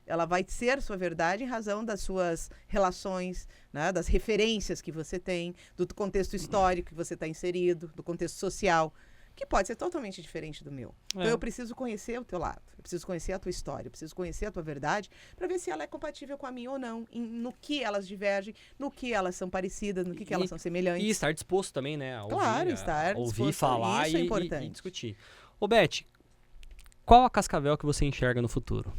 ela vai ser sua verdade em razão das suas relações, né? Das referências que você tem, do contexto histórico que você está inserido, do contexto social, que pode ser totalmente diferente do meu. Então eu preciso conhecer o teu lado, eu preciso conhecer a tua história, eu preciso conhecer a tua verdade para ver se ela é compatível com a minha ou não, no que elas divergem, no que elas são parecidas, no que elas são semelhantes. E estar disposto também, né? A ouvir, estar ouvir, disposto, falar isso é e importante. discutir. Ô, Beth, qual a Cascavel que você enxerga no futuro?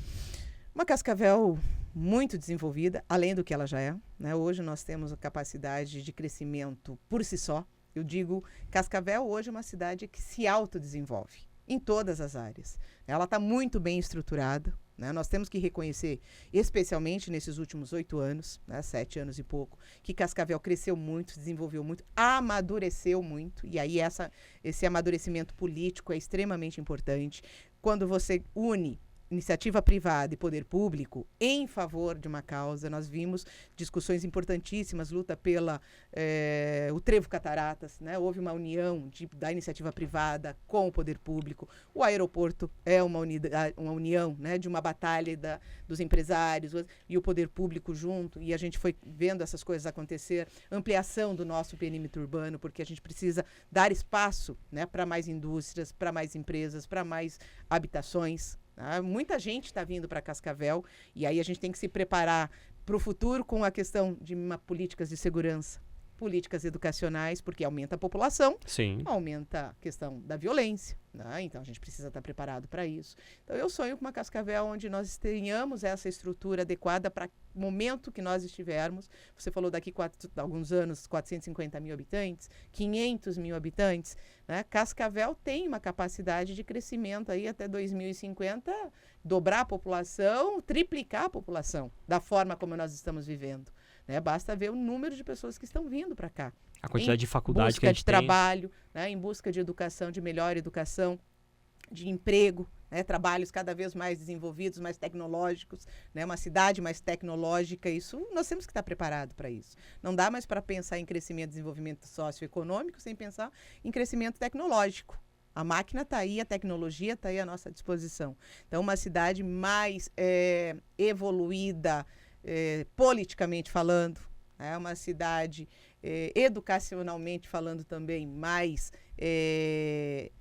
Uma Cascavel muito desenvolvida, além do que ela já é, né? Hoje nós temos a capacidade de crescimento por si só. Eu digo, Cascavel hoje é uma cidade que se autodesenvolve em todas as áreas. Ela está muito bem estruturada, né? Nós temos que reconhecer, especialmente nesses últimos 8 anos, né? 7 anos e pouco, que Cascavel cresceu muito, desenvolveu muito, amadureceu muito. E aí esse amadurecimento político é extremamente importante. Quando você une iniciativa privada e poder público em favor de uma causa. Nós vimos discussões importantíssimas, luta pela o Trevo Cataratas, né? Houve uma união da iniciativa privada com o poder público. O aeroporto é uma união, né? De uma batalha dos empresários e o poder público junto, e a gente foi vendo essas coisas acontecer. Ampliação do nosso perímetro urbano, porque a gente precisa dar espaço, né? Para mais indústrias, para mais empresas, para mais habitações. Muita gente está vindo para Cascavel e aí a gente tem que se preparar para o futuro com a questão de políticas de segurança, políticas educacionais, porque aumenta a população, Sim. Aumenta a questão da violência, né? Então a gente precisa estar preparado para isso. Então eu sonho com uma Cascavel onde nós tenhamos essa estrutura adequada para o momento que nós estivermos. Você falou daqui alguns anos, 450 mil habitantes, 500 mil habitantes, né? Cascavel tem uma capacidade de crescimento aí até 2050, dobrar a população, triplicar a população, da forma como nós estamos vivendo. Né? Basta ver o número de pessoas que estão vindo para cá. A quantidade de faculdade que a gente tem. Em busca de trabalho, né? Em busca de educação, de melhor educação, de emprego, né? Trabalhos cada vez mais desenvolvidos, mais tecnológicos, né? Uma cidade mais tecnológica. Isso, nós temos que estar preparados para isso. Não dá mais para pensar em crescimento e desenvolvimento socioeconômico sem pensar em crescimento tecnológico. A máquina está aí, a tecnologia está aí à nossa disposição. Então, uma cidade mais evoluída, politicamente falando, é uma cidade educacionalmente falando também mais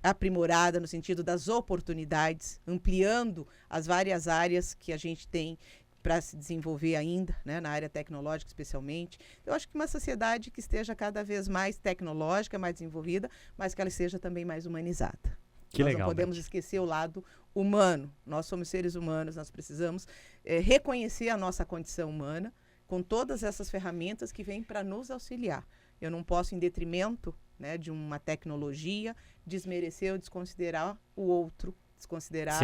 aprimorada no sentido das oportunidades, ampliando as várias áreas que a gente tem para se desenvolver ainda, né, na área tecnológica especialmente. Eu acho que uma sociedade que esteja cada vez mais tecnológica, mais desenvolvida, mas que ela seja também mais humanizada. Nós não podemos esquecer o lado humano. Nós somos seres humanos, nós precisamos reconhecer a nossa condição humana com todas essas ferramentas que vêm para nos auxiliar. Eu não posso, em detrimento, né, de uma tecnologia, desmerecer ou desconsiderar o outro, desconsiderar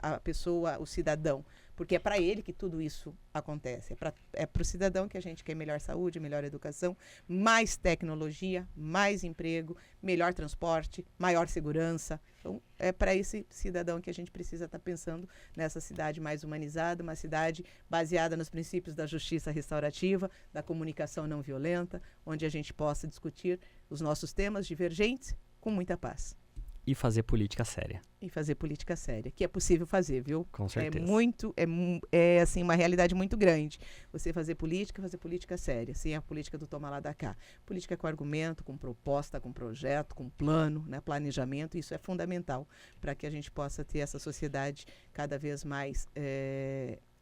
a pessoa, o cidadão. Porque é para ele que tudo isso acontece. É para o cidadão que a gente quer melhor saúde, melhor educação, mais tecnologia, mais emprego, melhor transporte, maior segurança. Então, é para esse cidadão que a gente precisa estar pensando nessa cidade mais humanizada, uma cidade baseada nos princípios da justiça restaurativa, da comunicação não violenta, onde a gente possa discutir os nossos temas divergentes com muita paz. E fazer política séria. E fazer política séria, que é possível fazer, viu? Com certeza. É assim, uma realidade muito grande. Você fazer política séria, sem a política do toma lá da cá. Política com argumento, com proposta, com projeto, com plano, né? Planejamento, isso é fundamental para que a gente possa ter essa sociedade cada vez mais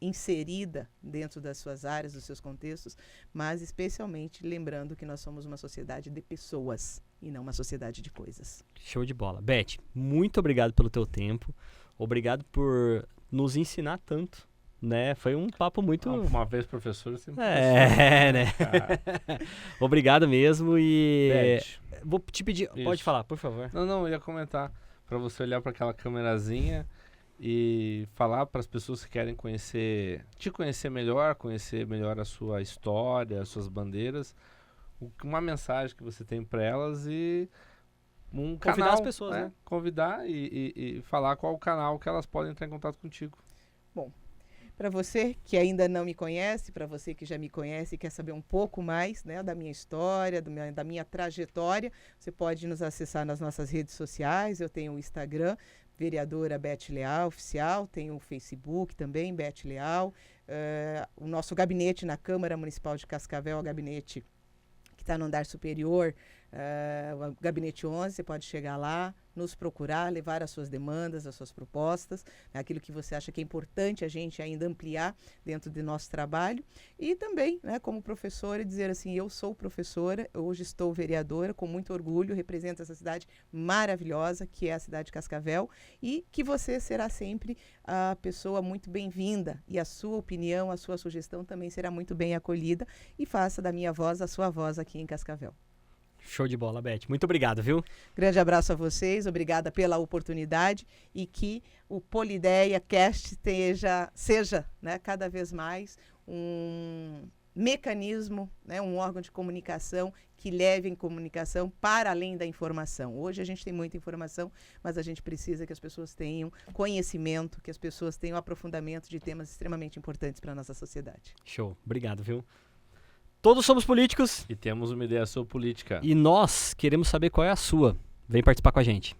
inserida dentro das suas áreas, dos seus contextos, mas especialmente lembrando que nós somos uma sociedade de pessoas e não uma sociedade de coisas. Show de bola. Beth, muito obrigado pelo teu tempo. Obrigado por nos ensinar tanto, né? Foi um papo muito... Uma vez professor, sempre né? Obrigado mesmo e... Beth, vou te pedir... Isso. Pode falar, por favor. Não, eu ia comentar para você olhar para aquela câmerazinha e falar para as pessoas que querem te conhecer melhor a sua história, as suas bandeiras, uma mensagem que você tem para elas e convidar canal, as pessoas, né? Convidar e falar qual o canal que elas podem entrar em contato contigo. Bom, para você que ainda não me conhece, para você que já me conhece e quer saber um pouco mais, né, da minha história, da minha trajetória, você pode nos acessar nas nossas redes sociais. Eu tenho o Instagram, vereadora Beth Leal, oficial, tem o Facebook também, Beth Leal, o nosso gabinete na Câmara Municipal de Cascavel, o gabinete que está no andar superior, o gabinete 11, você pode chegar lá, nos procurar, levar as suas demandas, as suas propostas, aquilo que você acha que é importante a gente ainda ampliar dentro do nosso trabalho. E também, né, como professora, dizer assim, eu sou professora, hoje estou vereadora, com muito orgulho, represento essa cidade maravilhosa, que é a cidade de Cascavel, e que você será sempre a pessoa muito bem-vinda, e a sua opinião, a sua sugestão também será muito bem acolhida, e faça da minha voz a sua voz aqui em Cascavel. Show de bola, Beth. Muito obrigado, viu? Grande abraço a vocês, obrigada pela oportunidade e que o Polideia Cast seja, né, cada vez mais um mecanismo, né, um órgão de comunicação que leve a comunicação para além da informação. Hoje a gente tem muita informação, mas a gente precisa que as pessoas tenham conhecimento, que as pessoas tenham aprofundamento de temas extremamente importantes para a nossa sociedade. Show. Obrigado, viu? Todos somos políticos. E temos uma ideia política. E nós queremos saber qual é a sua. Vem participar com a gente.